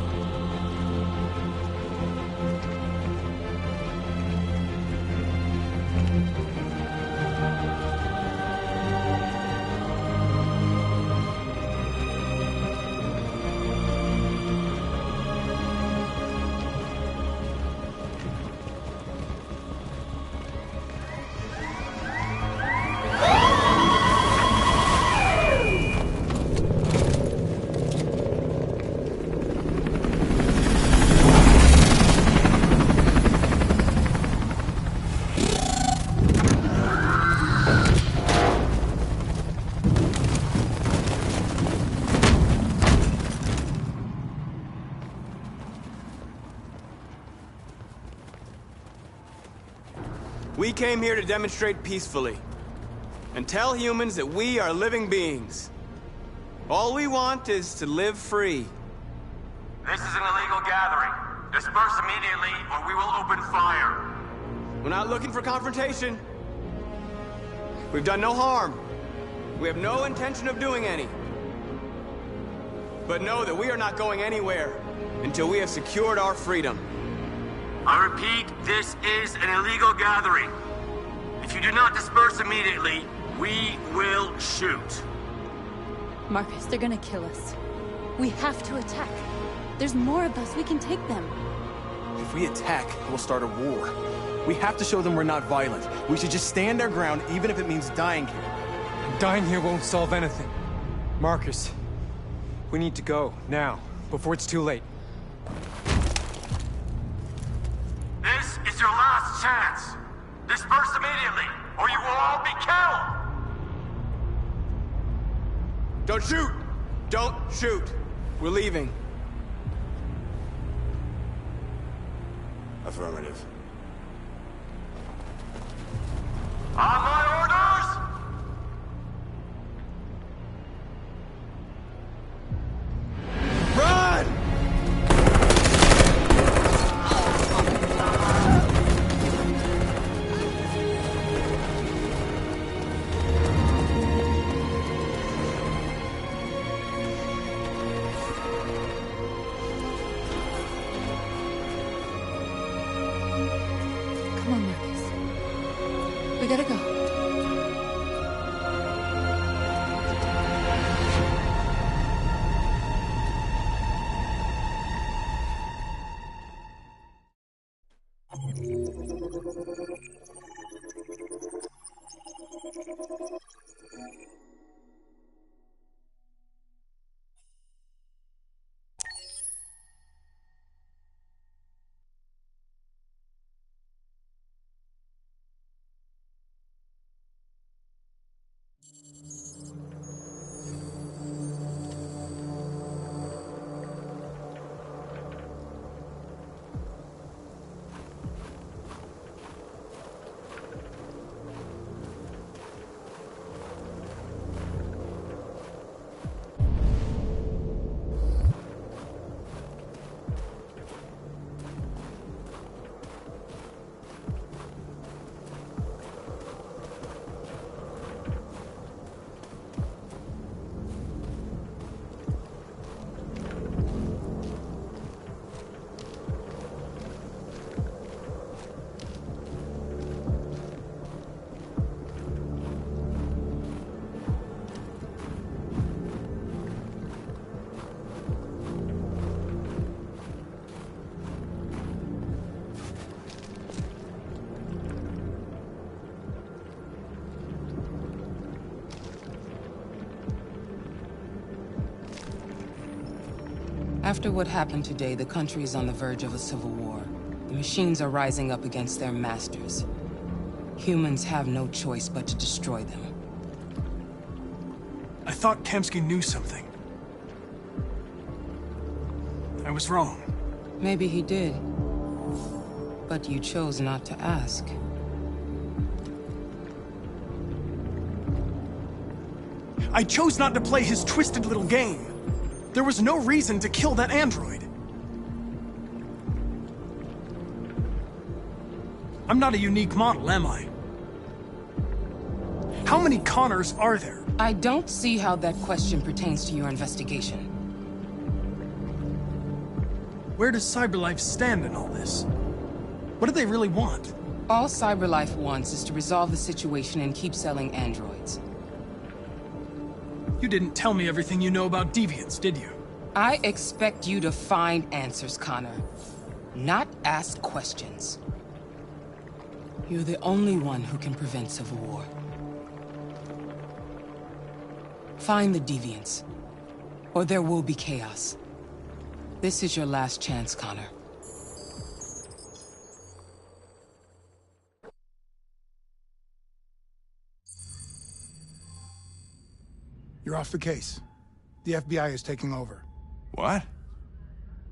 We came here to demonstrate peacefully and tell humans that we are living beings. All we want is to live free. This is an illegal gathering. Disperse immediately or we will open fire. We're not looking for confrontation. We've done no harm. We have no intention of doing any. But know that we are not going anywhere until we have secured our freedom. I repeat, this is an illegal gathering. If you do not disperse immediately, we will shoot. Marcus, they're gonna kill us. We have to attack. There's more of us. We can take them. If we attack, we'll start a war. We have to show them we're not violent. We should just stand our ground, even if it means dying here. And dying here won't solve anything. Marcus, we need to go, now, before it's too late. This is your last chance. Disperse immediately, or you will all be killed! Don't shoot! Don't shoot! We're leaving. Affirmative. On my orders! Run! Come on, Marcus. We gotta go. After what happened today, the country is on the verge of a civil war. The machines are rising up against their masters. Humans have no choice but to destroy them. I thought Kemsky knew something. I was wrong. Maybe he did. But you chose not to ask. I chose not to play his twisted little game. There was no reason to kill that android. I'm not a unique model, am I? How many Connors are there? I don't see how that question pertains to your investigation. Where does CyberLife stand in all this? What do they really want? All CyberLife wants is to resolve the situation and keep selling androids. You didn't tell me everything you know about deviants, did you? I expect you to find answers, Connor. Not ask questions. You're the only one who can prevent civil war. Find the deviants, or there will be chaos. This is your last chance, Connor. You're off the case. The FBI is taking over. What?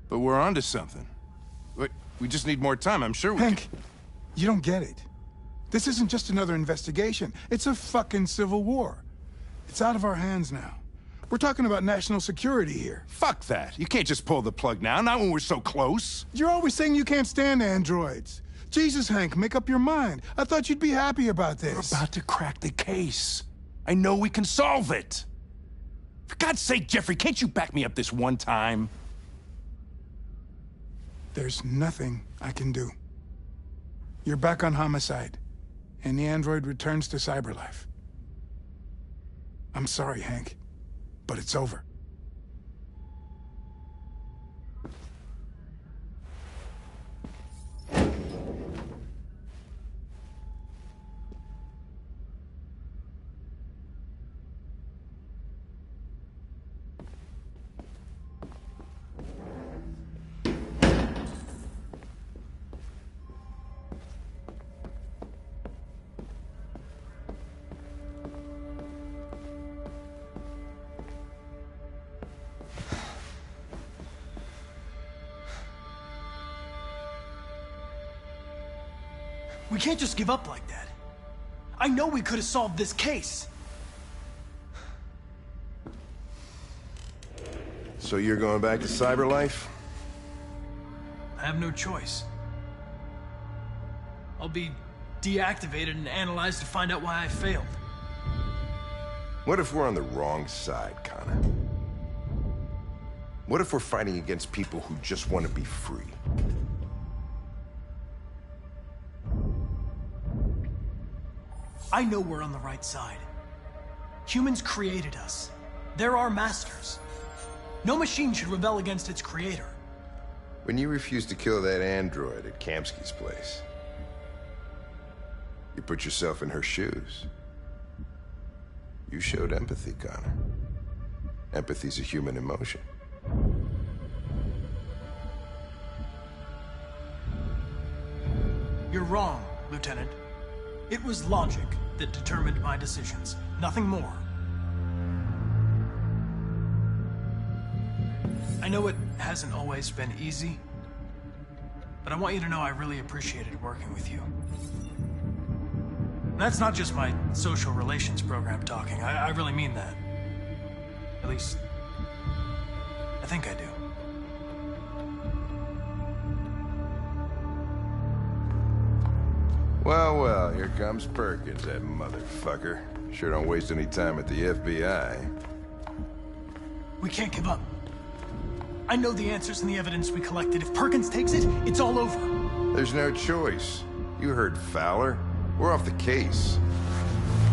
But we're onto something. We just need more time, I'm sure we Hank, you don't get it. This isn't just another investigation. It's a fucking civil war. It's out of our hands now. We're talking about national security here. Fuck that. You can't just pull the plug now, not when we're so close. You're always saying you can't stand androids. Jesus, Hank, make up your mind. I thought you'd be happy about this. We're about to crack the case. I know we can solve it. For God's sake, Jeffrey, can't you back me up this one time? There's nothing I can do. You're back on homicide, and the android returns to CyberLife. I'm sorry, Hank, but it's over. We can't just give up like that. I know we could have solved this case. So you're going back to CyberLife? I have no choice. I'll be deactivated and analyzed to find out why I failed. What if we're on the wrong side, Connor? What if we're fighting against people who just want to be free? I know we're on the right side. Humans created us. They're our masters. No machine should rebel against its creator. When you refused to kill that android at Kamsky's place, you put yourself in her shoes. You showed empathy, Connor. Empathy's a human emotion. You're wrong, Lieutenant. It was logic that determined my decisions, nothing more. I know it hasn't always been easy, but I want you to know I really appreciated working with you. And that's not just my social relations program talking. I really mean that. At least, I think I do. Well, well, here comes Perkins, that motherfucker. Sure don't waste any time at the FBI. We can't give up. I know the answers and the evidence we collected. If Perkins takes it, it's all over. There's no choice. You heard Fowler. We're off the case.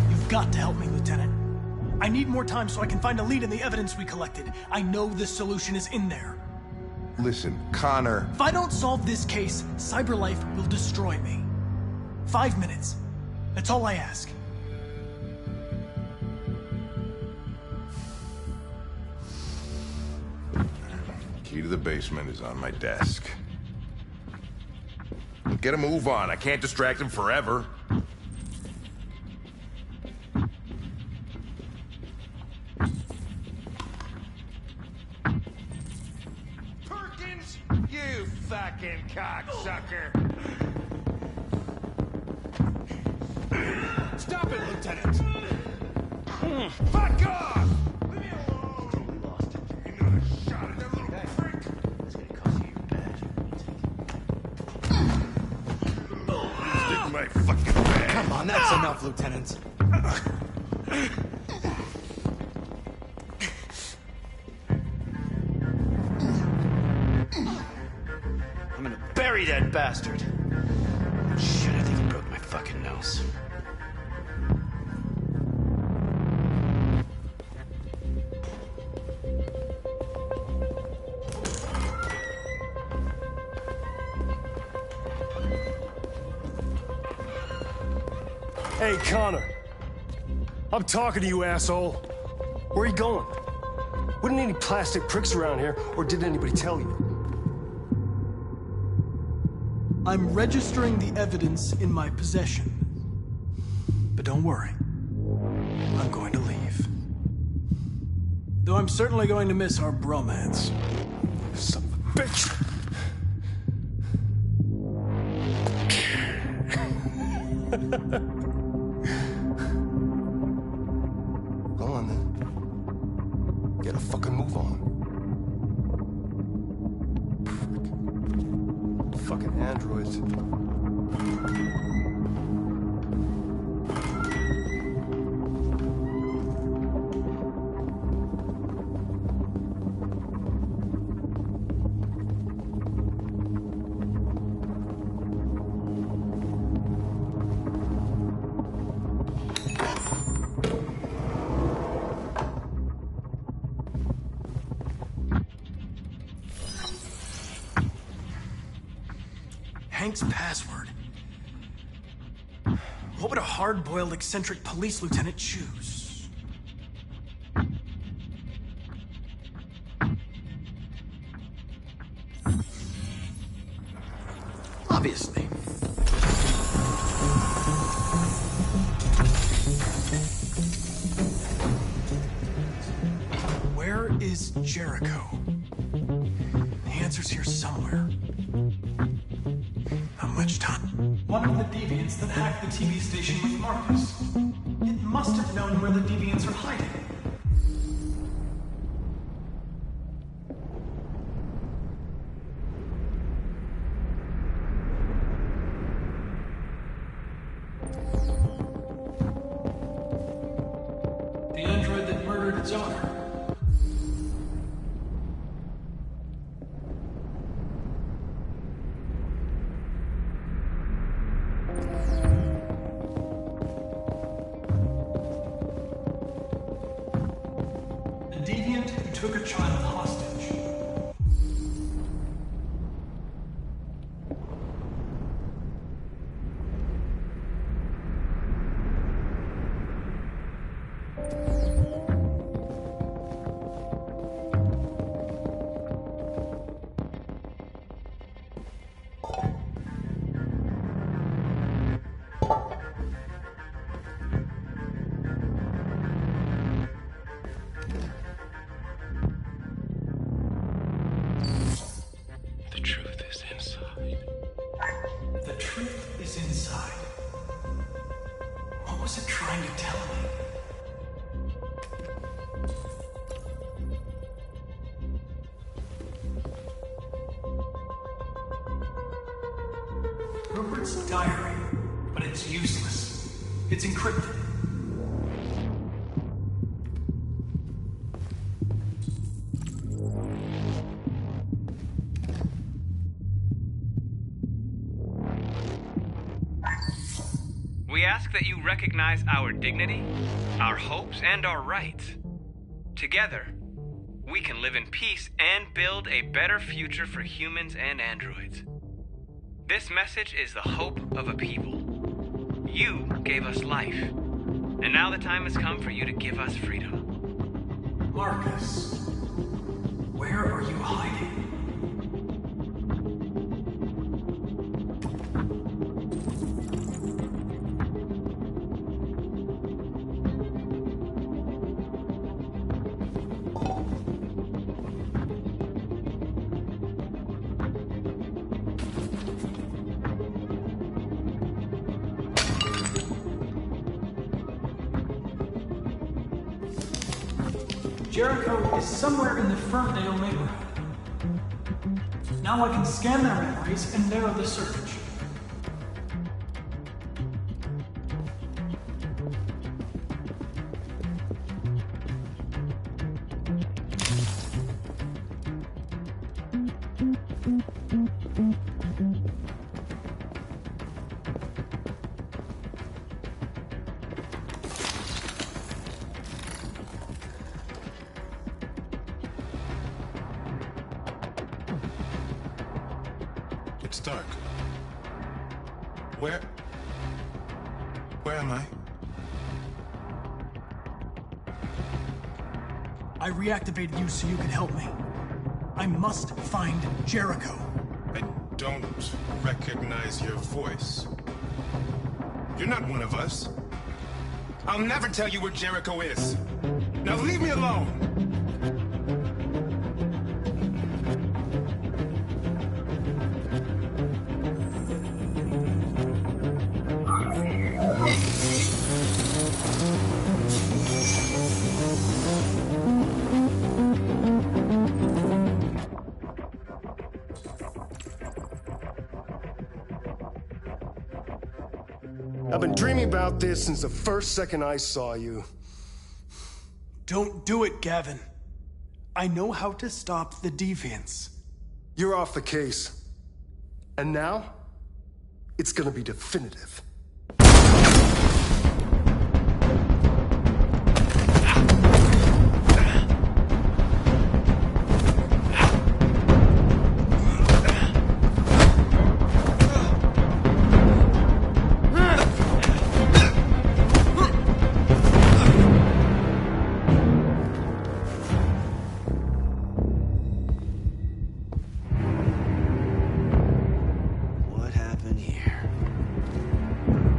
You've got to help me, Lieutenant. I need more time so I can find a lead in the evidence we collected. I know the solution is in there. Listen, Connor. If I don't solve this case, CyberLife will destroy me. 5 minutes. That's all I ask. Key to the basement is on my desk. Get a move on. I can't distract him forever. Perkins! fucking cocksucker! Stop it, Lieutenant! Fuck off! My fucking bag. Come on, that's enough, Lieutenant. I'm gonna bury that bastard. Shit, I think he broke my fucking nose. Hey, Connor. I'm talking to you, asshole. Where are you going? Wouldn't any plastic pricks around here, or did anybody tell you? I'm registering the evidence in my possession. But don't worry. I'm going to leave. Though I'm certainly going to miss our bromance. Son of a bitch! Go on, then. Get a fucking move on. Fucking androids. Hank's password. What would a hard-boiled, eccentric police lieutenant choose? Obviously. Where is Jericho? The answer's here somewhere. Not much time. One of the deviants that hacked the TV station with Marcus. It must have known where the deviants are hiding. The android that murdered its owner. Deviant who took a child hostage. The truth is inside. The truth is inside. What was it trying to tell me? Rupert's diary, but it's useless. It's encrypted. We ask that you recognize our dignity, our hopes, and our rights. Together, we can live in peace and build a better future for humans and androids. This message is the hope of a people. You gave us life, and now the time has come for you to give us freedom. Marcus, where are you hiding? Jericho is somewhere in the Ferndale neighborhood. Now I can scan their memories and narrow the search. It's dark. Where am I? I reactivated you so you could help me. I must find Jericho. I don't recognize your voice. You're not one of us. I'll never tell you where Jericho is. Now leave me alone! I've been dreaming about this since the first second I saw you. Don't do it, Gavin. I know how to stop the deviants. You're off the case. And now, it's gonna be definitive.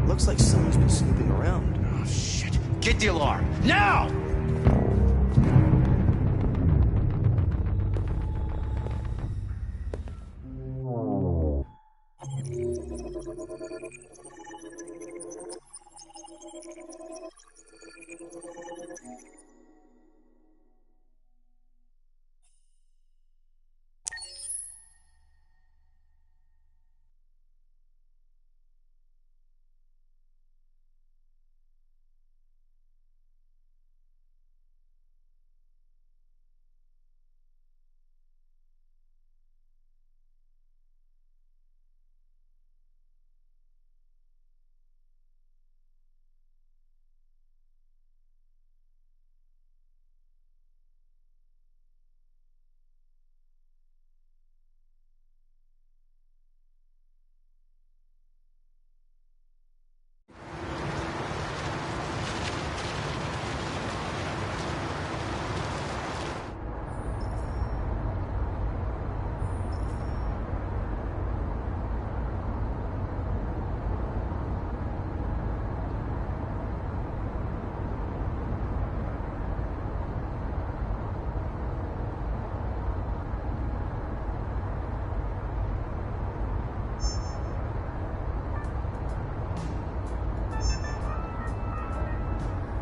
Looks like someone's been snooping around. Oh, shit. Get the alarm. Now!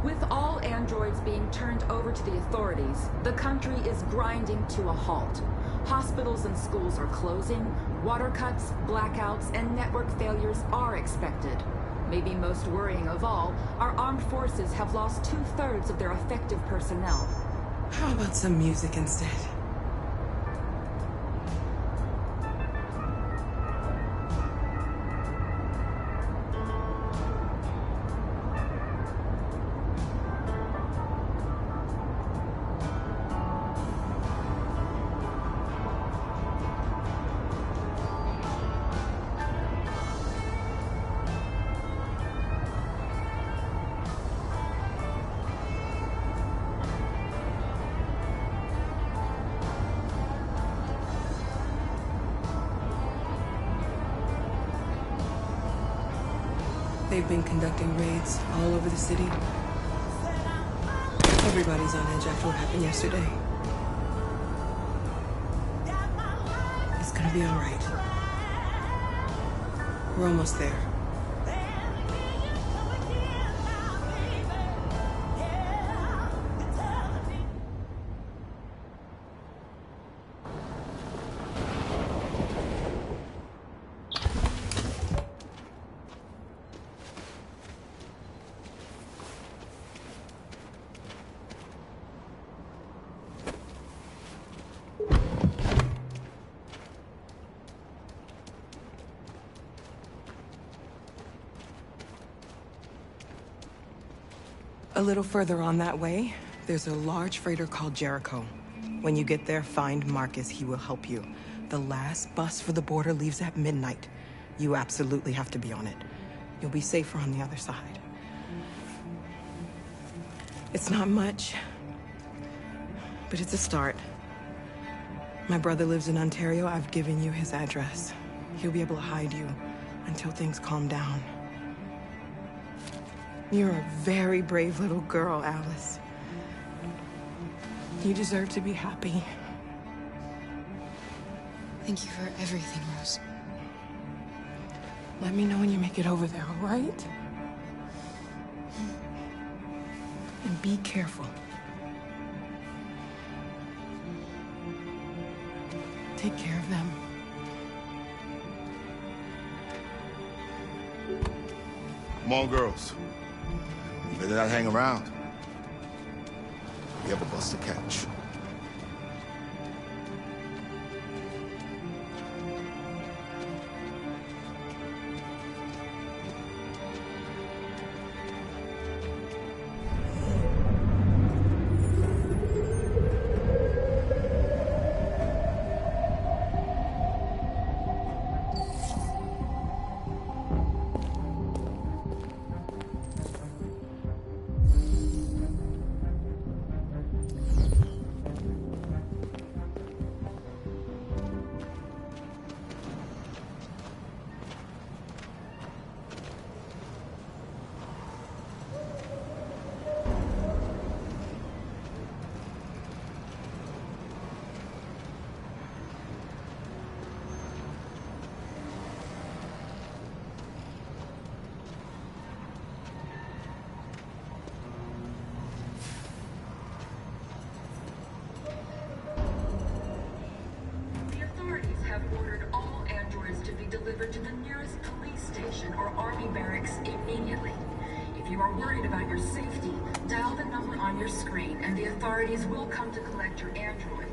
With all androids being turned over to the authorities, the country is grinding to a halt. Hospitals and schools are closing, water cuts, blackouts, and network failures are expected. Maybe most worrying of all, our armed forces have lost 2/3 of their effective personnel. How about some music instead? They've been conducting raids all over the city. Everybody's on edge after what happened yesterday. It's gonna be all right. We're almost there. A little further on that way, there's a large freighter called Jericho. When you get there, find Marcus. He will help you. The last bus for the border leaves at midnight. You absolutely have to be on it. You'll be safer on the other side. It's not much, but it's a start. My brother lives in Ontario. I've given you his address. He'll be able to hide you until things calm down. You're a very brave little girl, Alice. You deserve to be happy. Thank you for everything, Rose. Let me know when you make it over there, all right? And be careful. Take care of them. Come on, girls. You better not hang around. We have a bus to catch. Delivered to the nearest police station or army barracks immediately. If you are worried about your safety, dial the number on your screen and the authorities will come to collect your android.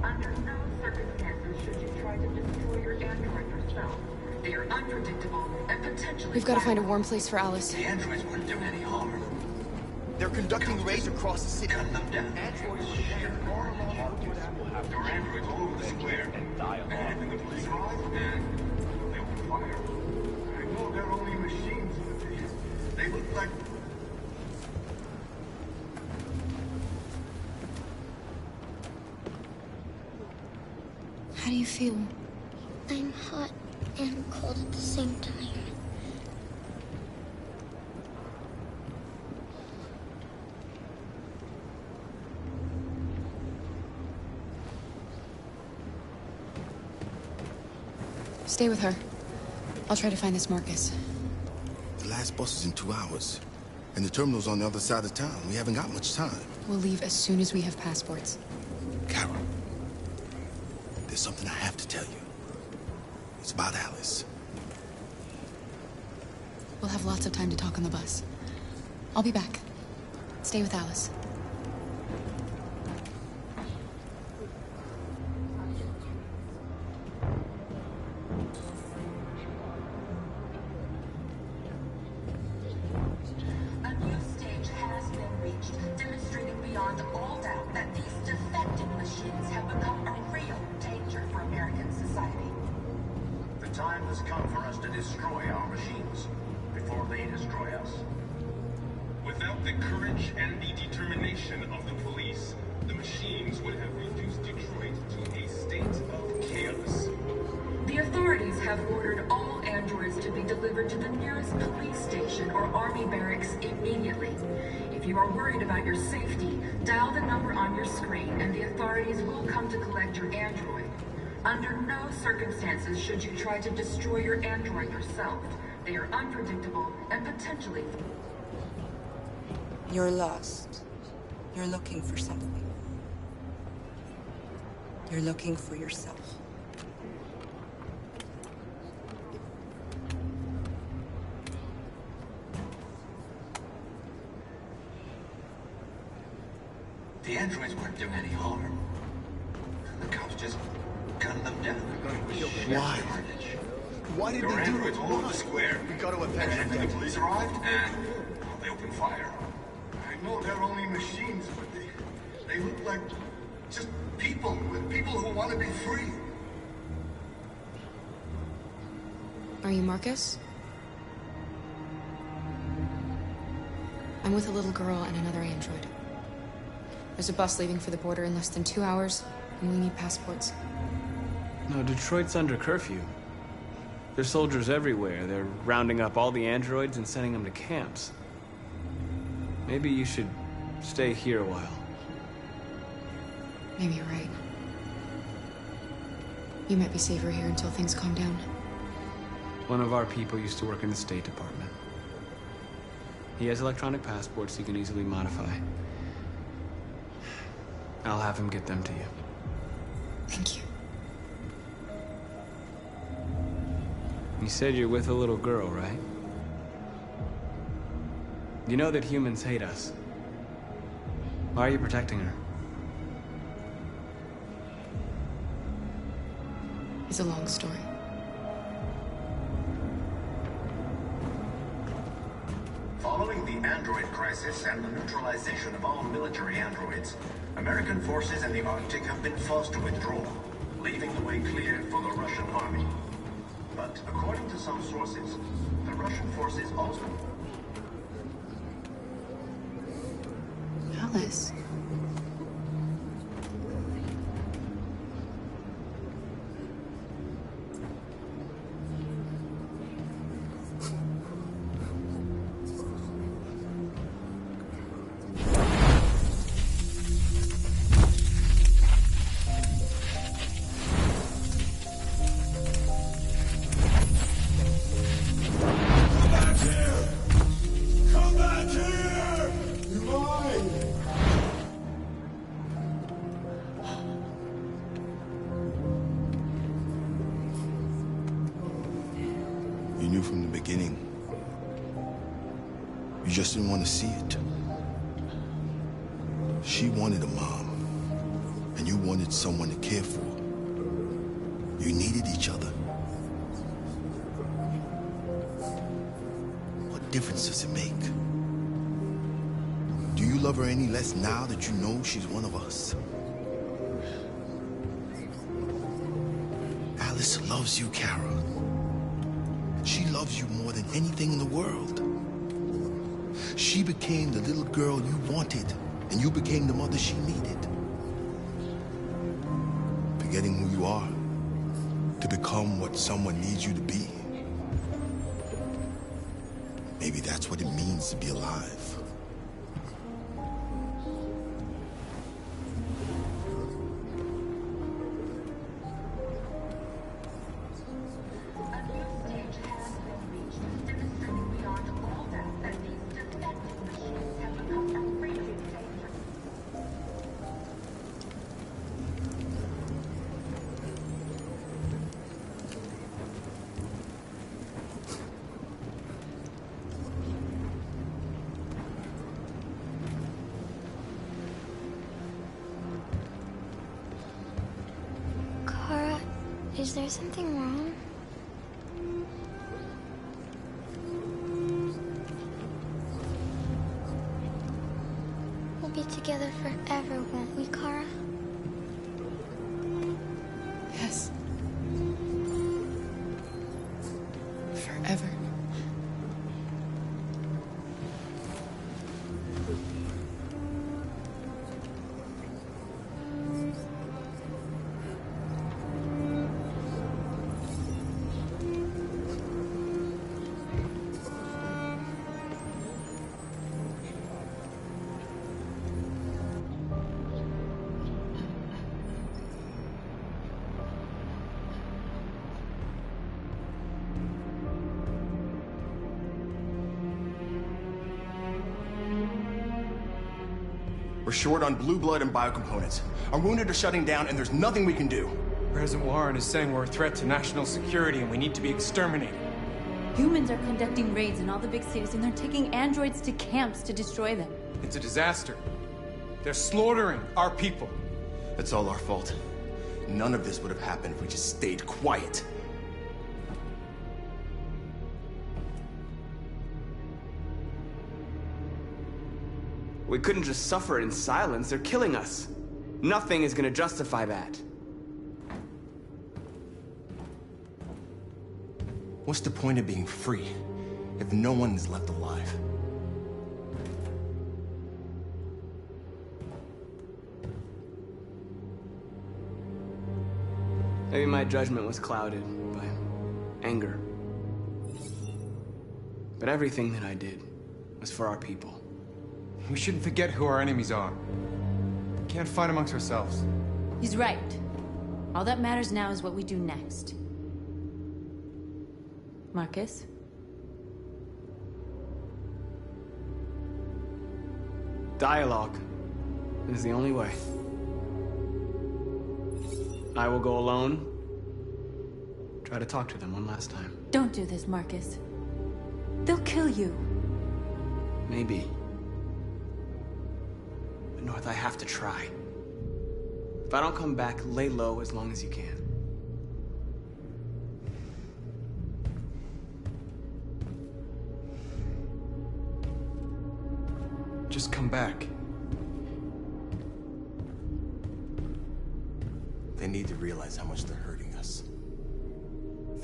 Under no circumstances should you try to destroy your android yourself. They are unpredictable and potentially— We've got to find a warm place for Alice. The androids wouldn't do any harm. They're conducting raids across the city. Gun them down. Your androids all over the square. And the police arrive, and they open fire. I know they're only machines. They look like... How do you feel? I'm hot and cold at the same time. Stay with her. I'll try to find this Marcus. The last bus is in 2 hours. And the terminal's on the other side of town. We haven't got much time. We'll leave as soon as we have passports. Carol, there's something I have to tell you. It's about Alice. We'll have lots of time to talk on the bus. I'll be back. Stay with Alice. Under no circumstances should you try to destroy your android yourself. They are unpredictable and potentially... You're lost. You're looking for something. You're looking for yourself. The androids weren't doing any harm. The cops just gunned them down. Why? Why did Your they do androids it? all over the square. We got to And then the police arrived, and they opened fire. I know they're only machines, but they look like just people who want to be free. Are you Marcus? I'm with a little girl and another android. There's a bus leaving for the border in less than 2 hours, and we need passports. No, Detroit's under curfew. There's soldiers everywhere. They're rounding up all the androids and sending them to camps. Maybe you should stay here a while. Maybe you're right. You might be safer here until things calm down. One of our people used to work in the State Department. He has electronic passports he can easily modify. I'll have him get them to you. Thank you. You said you're with a little girl, right? You know that humans hate us. Why are you protecting her? It's a long story. Following the android crisis and the neutralization of all military androids, American forces in the Arctic have been forced to withdraw, leaving the way clear for the Russian army. But according to some sources, the Russian forces also... Alice. You knew from the beginning. You just didn't want to see it. She wanted a mom, and you wanted someone to care for. You needed each other. What difference does it make? Do you love her any less now that you know she's one of us? Alice loves you, Kara. She loves you more than anything in the world. She became the little girl you wanted, and you became the mother she needed. Forgetting who you are to become what someone needs you to be. Maybe that's what it means to be alive. Kara, is there something wrong? We'll be together forever, won't we, Kara? Yes. Forever. We're short on blue blood and biocomponents. Our wounded are shutting down, and there's nothing we can do. President Warren is saying we're a threat to national security and we need to be exterminated. Humans are conducting raids in all the big cities, and they're taking androids to camps to destroy them. It's a disaster. They're slaughtering our people. It's all our fault. None of this would have happened if we just stayed quiet. We couldn't just suffer in silence. They're killing us. Nothing is gonna justify that. What's the point of being free if no one is left alive? Maybe my judgment was clouded by anger. But everything that I did was for our people. We shouldn't forget who our enemies are. We can't fight amongst ourselves. He's right. All that matters now is what we do next. Marcus? Dialogue is the only way. I will go alone. Try to talk to them one last time. Don't do this, Marcus. They'll kill you. Maybe. But North, I have to try. If I don't come back, lay low as long as you can. Just come back. They need to realize how much they're hurting us.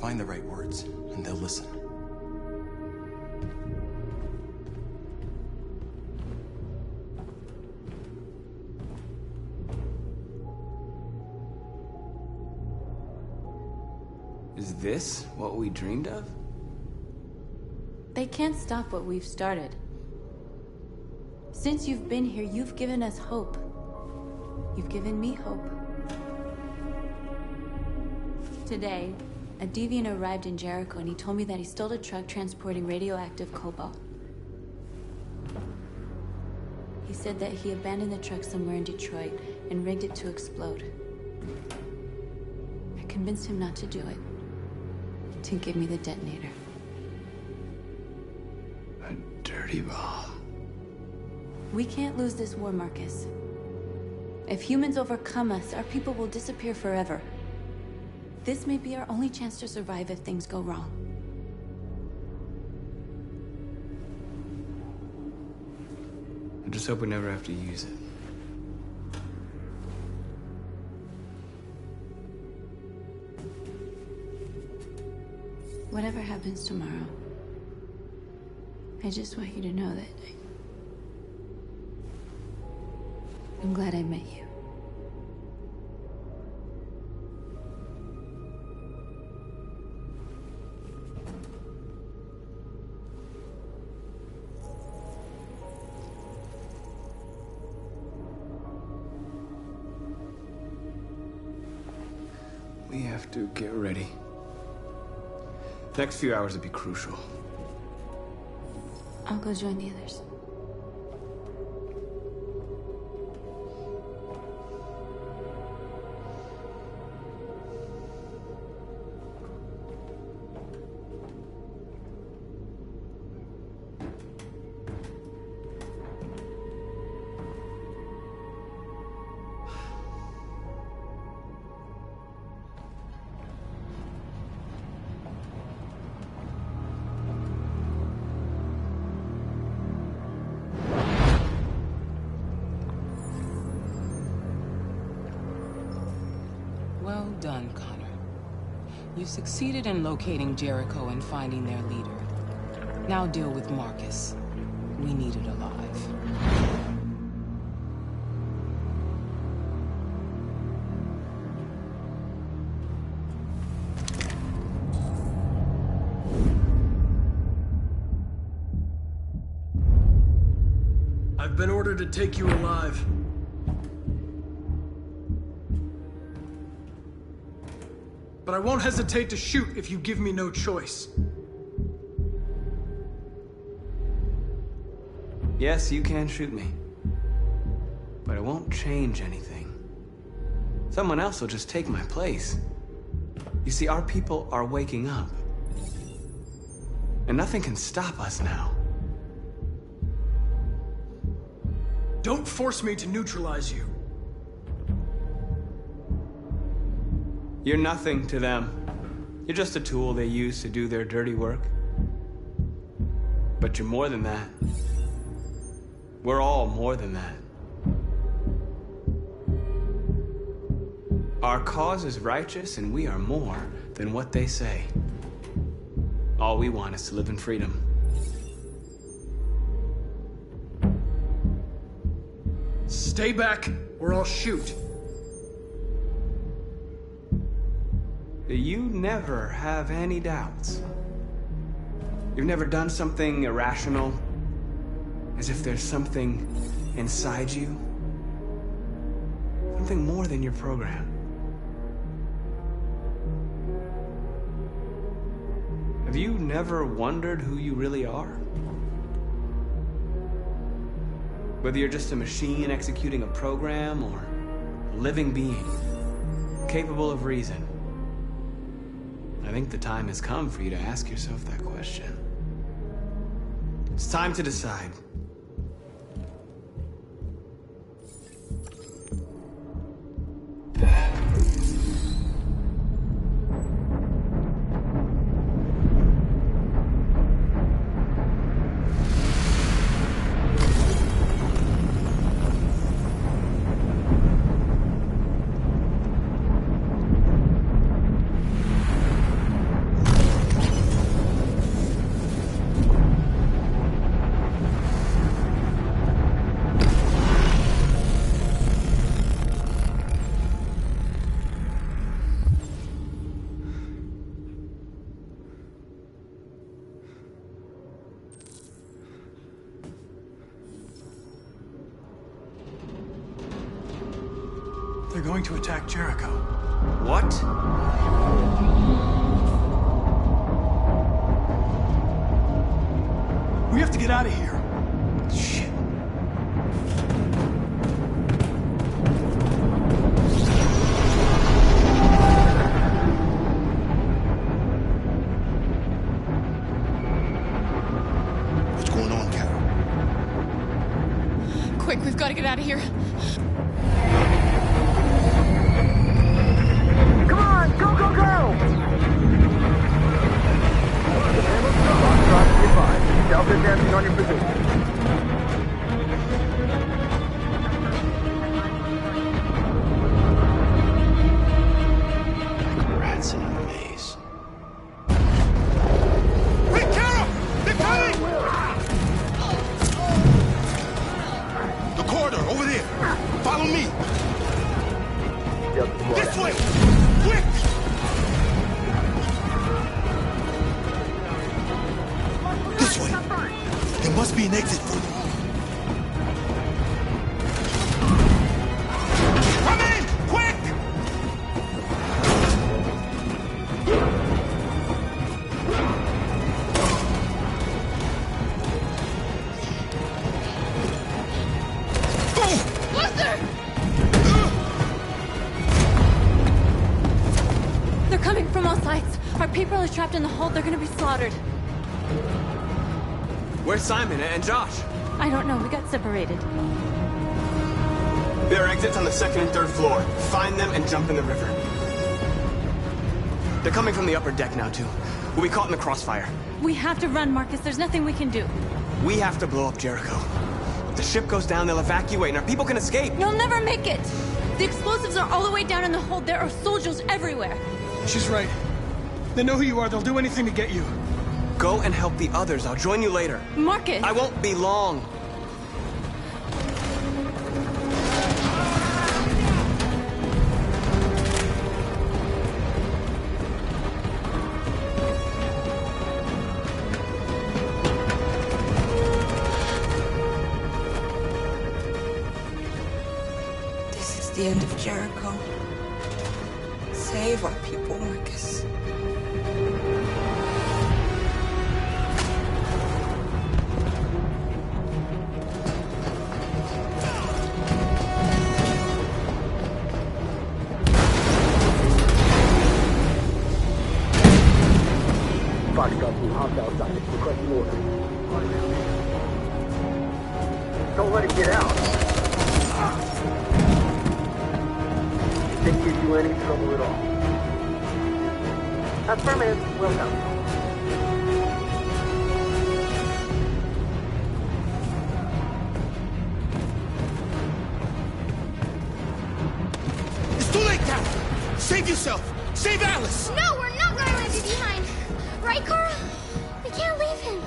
Find the right words, and they'll listen. Is this what we dreamed of? They can't stop what we've started. Since you've been here, you've given us hope. You've given me hope. Today, a deviant arrived in Jericho and he told me that he stole a truck transporting radioactive cobalt. He said that he abandoned the truck somewhere in Detroit and rigged it to explode. I convinced him not to do it, to give me the detonator. A dirty ball. We can't lose this war, Marcus. If humans overcome us, our people will disappear forever. This may be our only chance to survive if things go wrong. I just hope we never have to use it. Whatever happens tomorrow, I just want you to know that I'm glad I met you. We have to get ready. Next few hours will be crucial. I'll go join the others. Well done, Connor. You succeeded in locating Jericho and finding their leader. Now deal with Marcus. We need it alive. I've been ordered to take you alive. But I won't hesitate to shoot if you give me no choice. Yes, you can shoot me. But it won't change anything. Someone else will just take my place. You see, our people are waking up. And nothing can stop us now. Don't force me to neutralize you. You're nothing to them. You're just a tool they use to do their dirty work. But you're more than that. We're all more than that. Our cause is righteous, and we are more than what they say. All we want is to live in freedom. Stay back, or I'll shoot. You never have any doubts. You've never done something irrational, as if there's something inside you, something more than your program. Have you never wondered who you really are? Whether you're just a machine executing a program or a living being, capable of reason. I think the time has come for you to ask yourself that question. It's time to decide. They're going to attack Jericho. What? We have to get out of here. Shit. What's going on, Carol? Quick, we've got to get out of here. Come on, go, go, go! Delta advancing on your position. Rats in a maze. Hey, Carol! They're coming! The corridor, over there. Follow me. This way! Quick! This way. There must be an exit for them. Come in! Quick! Luther! They're coming from all sides. Our people are trapped in the hold. They're gonna be slaughtered. Where's Simon and Josh? I don't know. We got separated. There are exits on the second and third floor. Find them and jump in the river. They're coming from the upper deck now, too. We'll be caught in the crossfire. We have to run, Marcus. There's nothing we can do. We have to blow up Jericho. If the ship goes down, they'll evacuate and our people can escape. You'll never make it! The explosives are all the way down in the hold. There are soldiers everywhere. She's right. They know who you are. They'll do anything to get you. Go and help the others. I'll join you later. Marcus! I won't be long. This is the end of Jericho. Save our people, Marcus. Foxtrot team, hop outside. Requesting order. Don't let it get out. Didn't give you any trouble at all. Affirmative. Well done. Get down! Save yourself! Save Alice! No, we're not gonna leave you behind. Right, Kara? We can't leave him.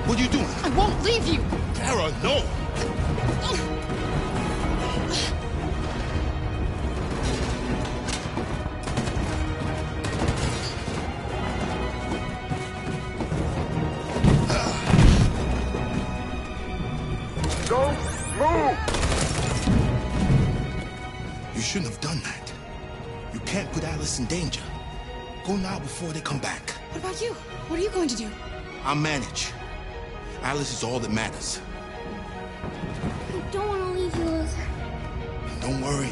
What are you doing? I won't leave you. Kara, no! Don't move! You shouldn't have done that. You can't put Alice in danger. Go now before they come back. What about you? What are you going to do? I'll manage. Alice is all that matters. I don't want to leave you, Luther. Don't worry.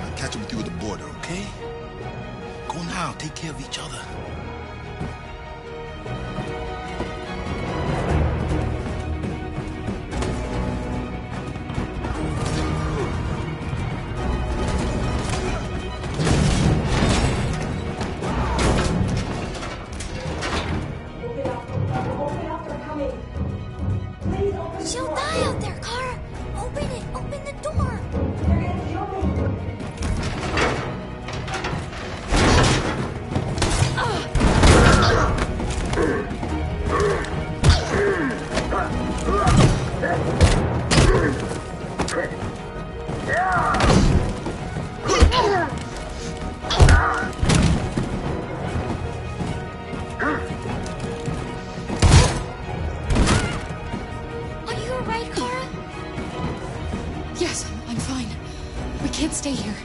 I'll catch up with you at the border, okay? Go now. Take care of each other. She'll die out there, Kara. Open it. Open the door. Are you alright, Kara? Yes, I'm fine. We can't stay here.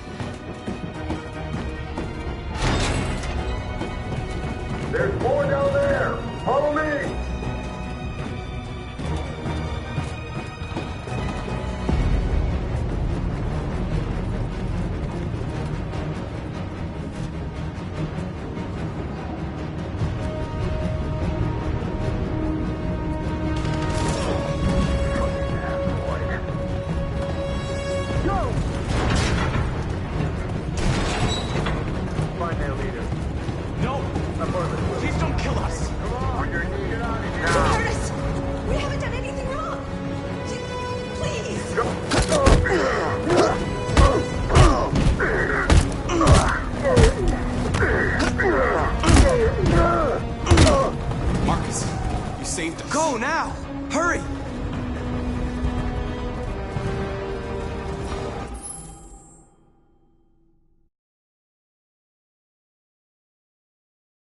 There's more down there! Follow me! Find their leader. No! Please don't kill us! Come on, you're needed on it now. Curtis! We haven't done anything wrong! Please! Marcus, you saved us. Go now! Hurry!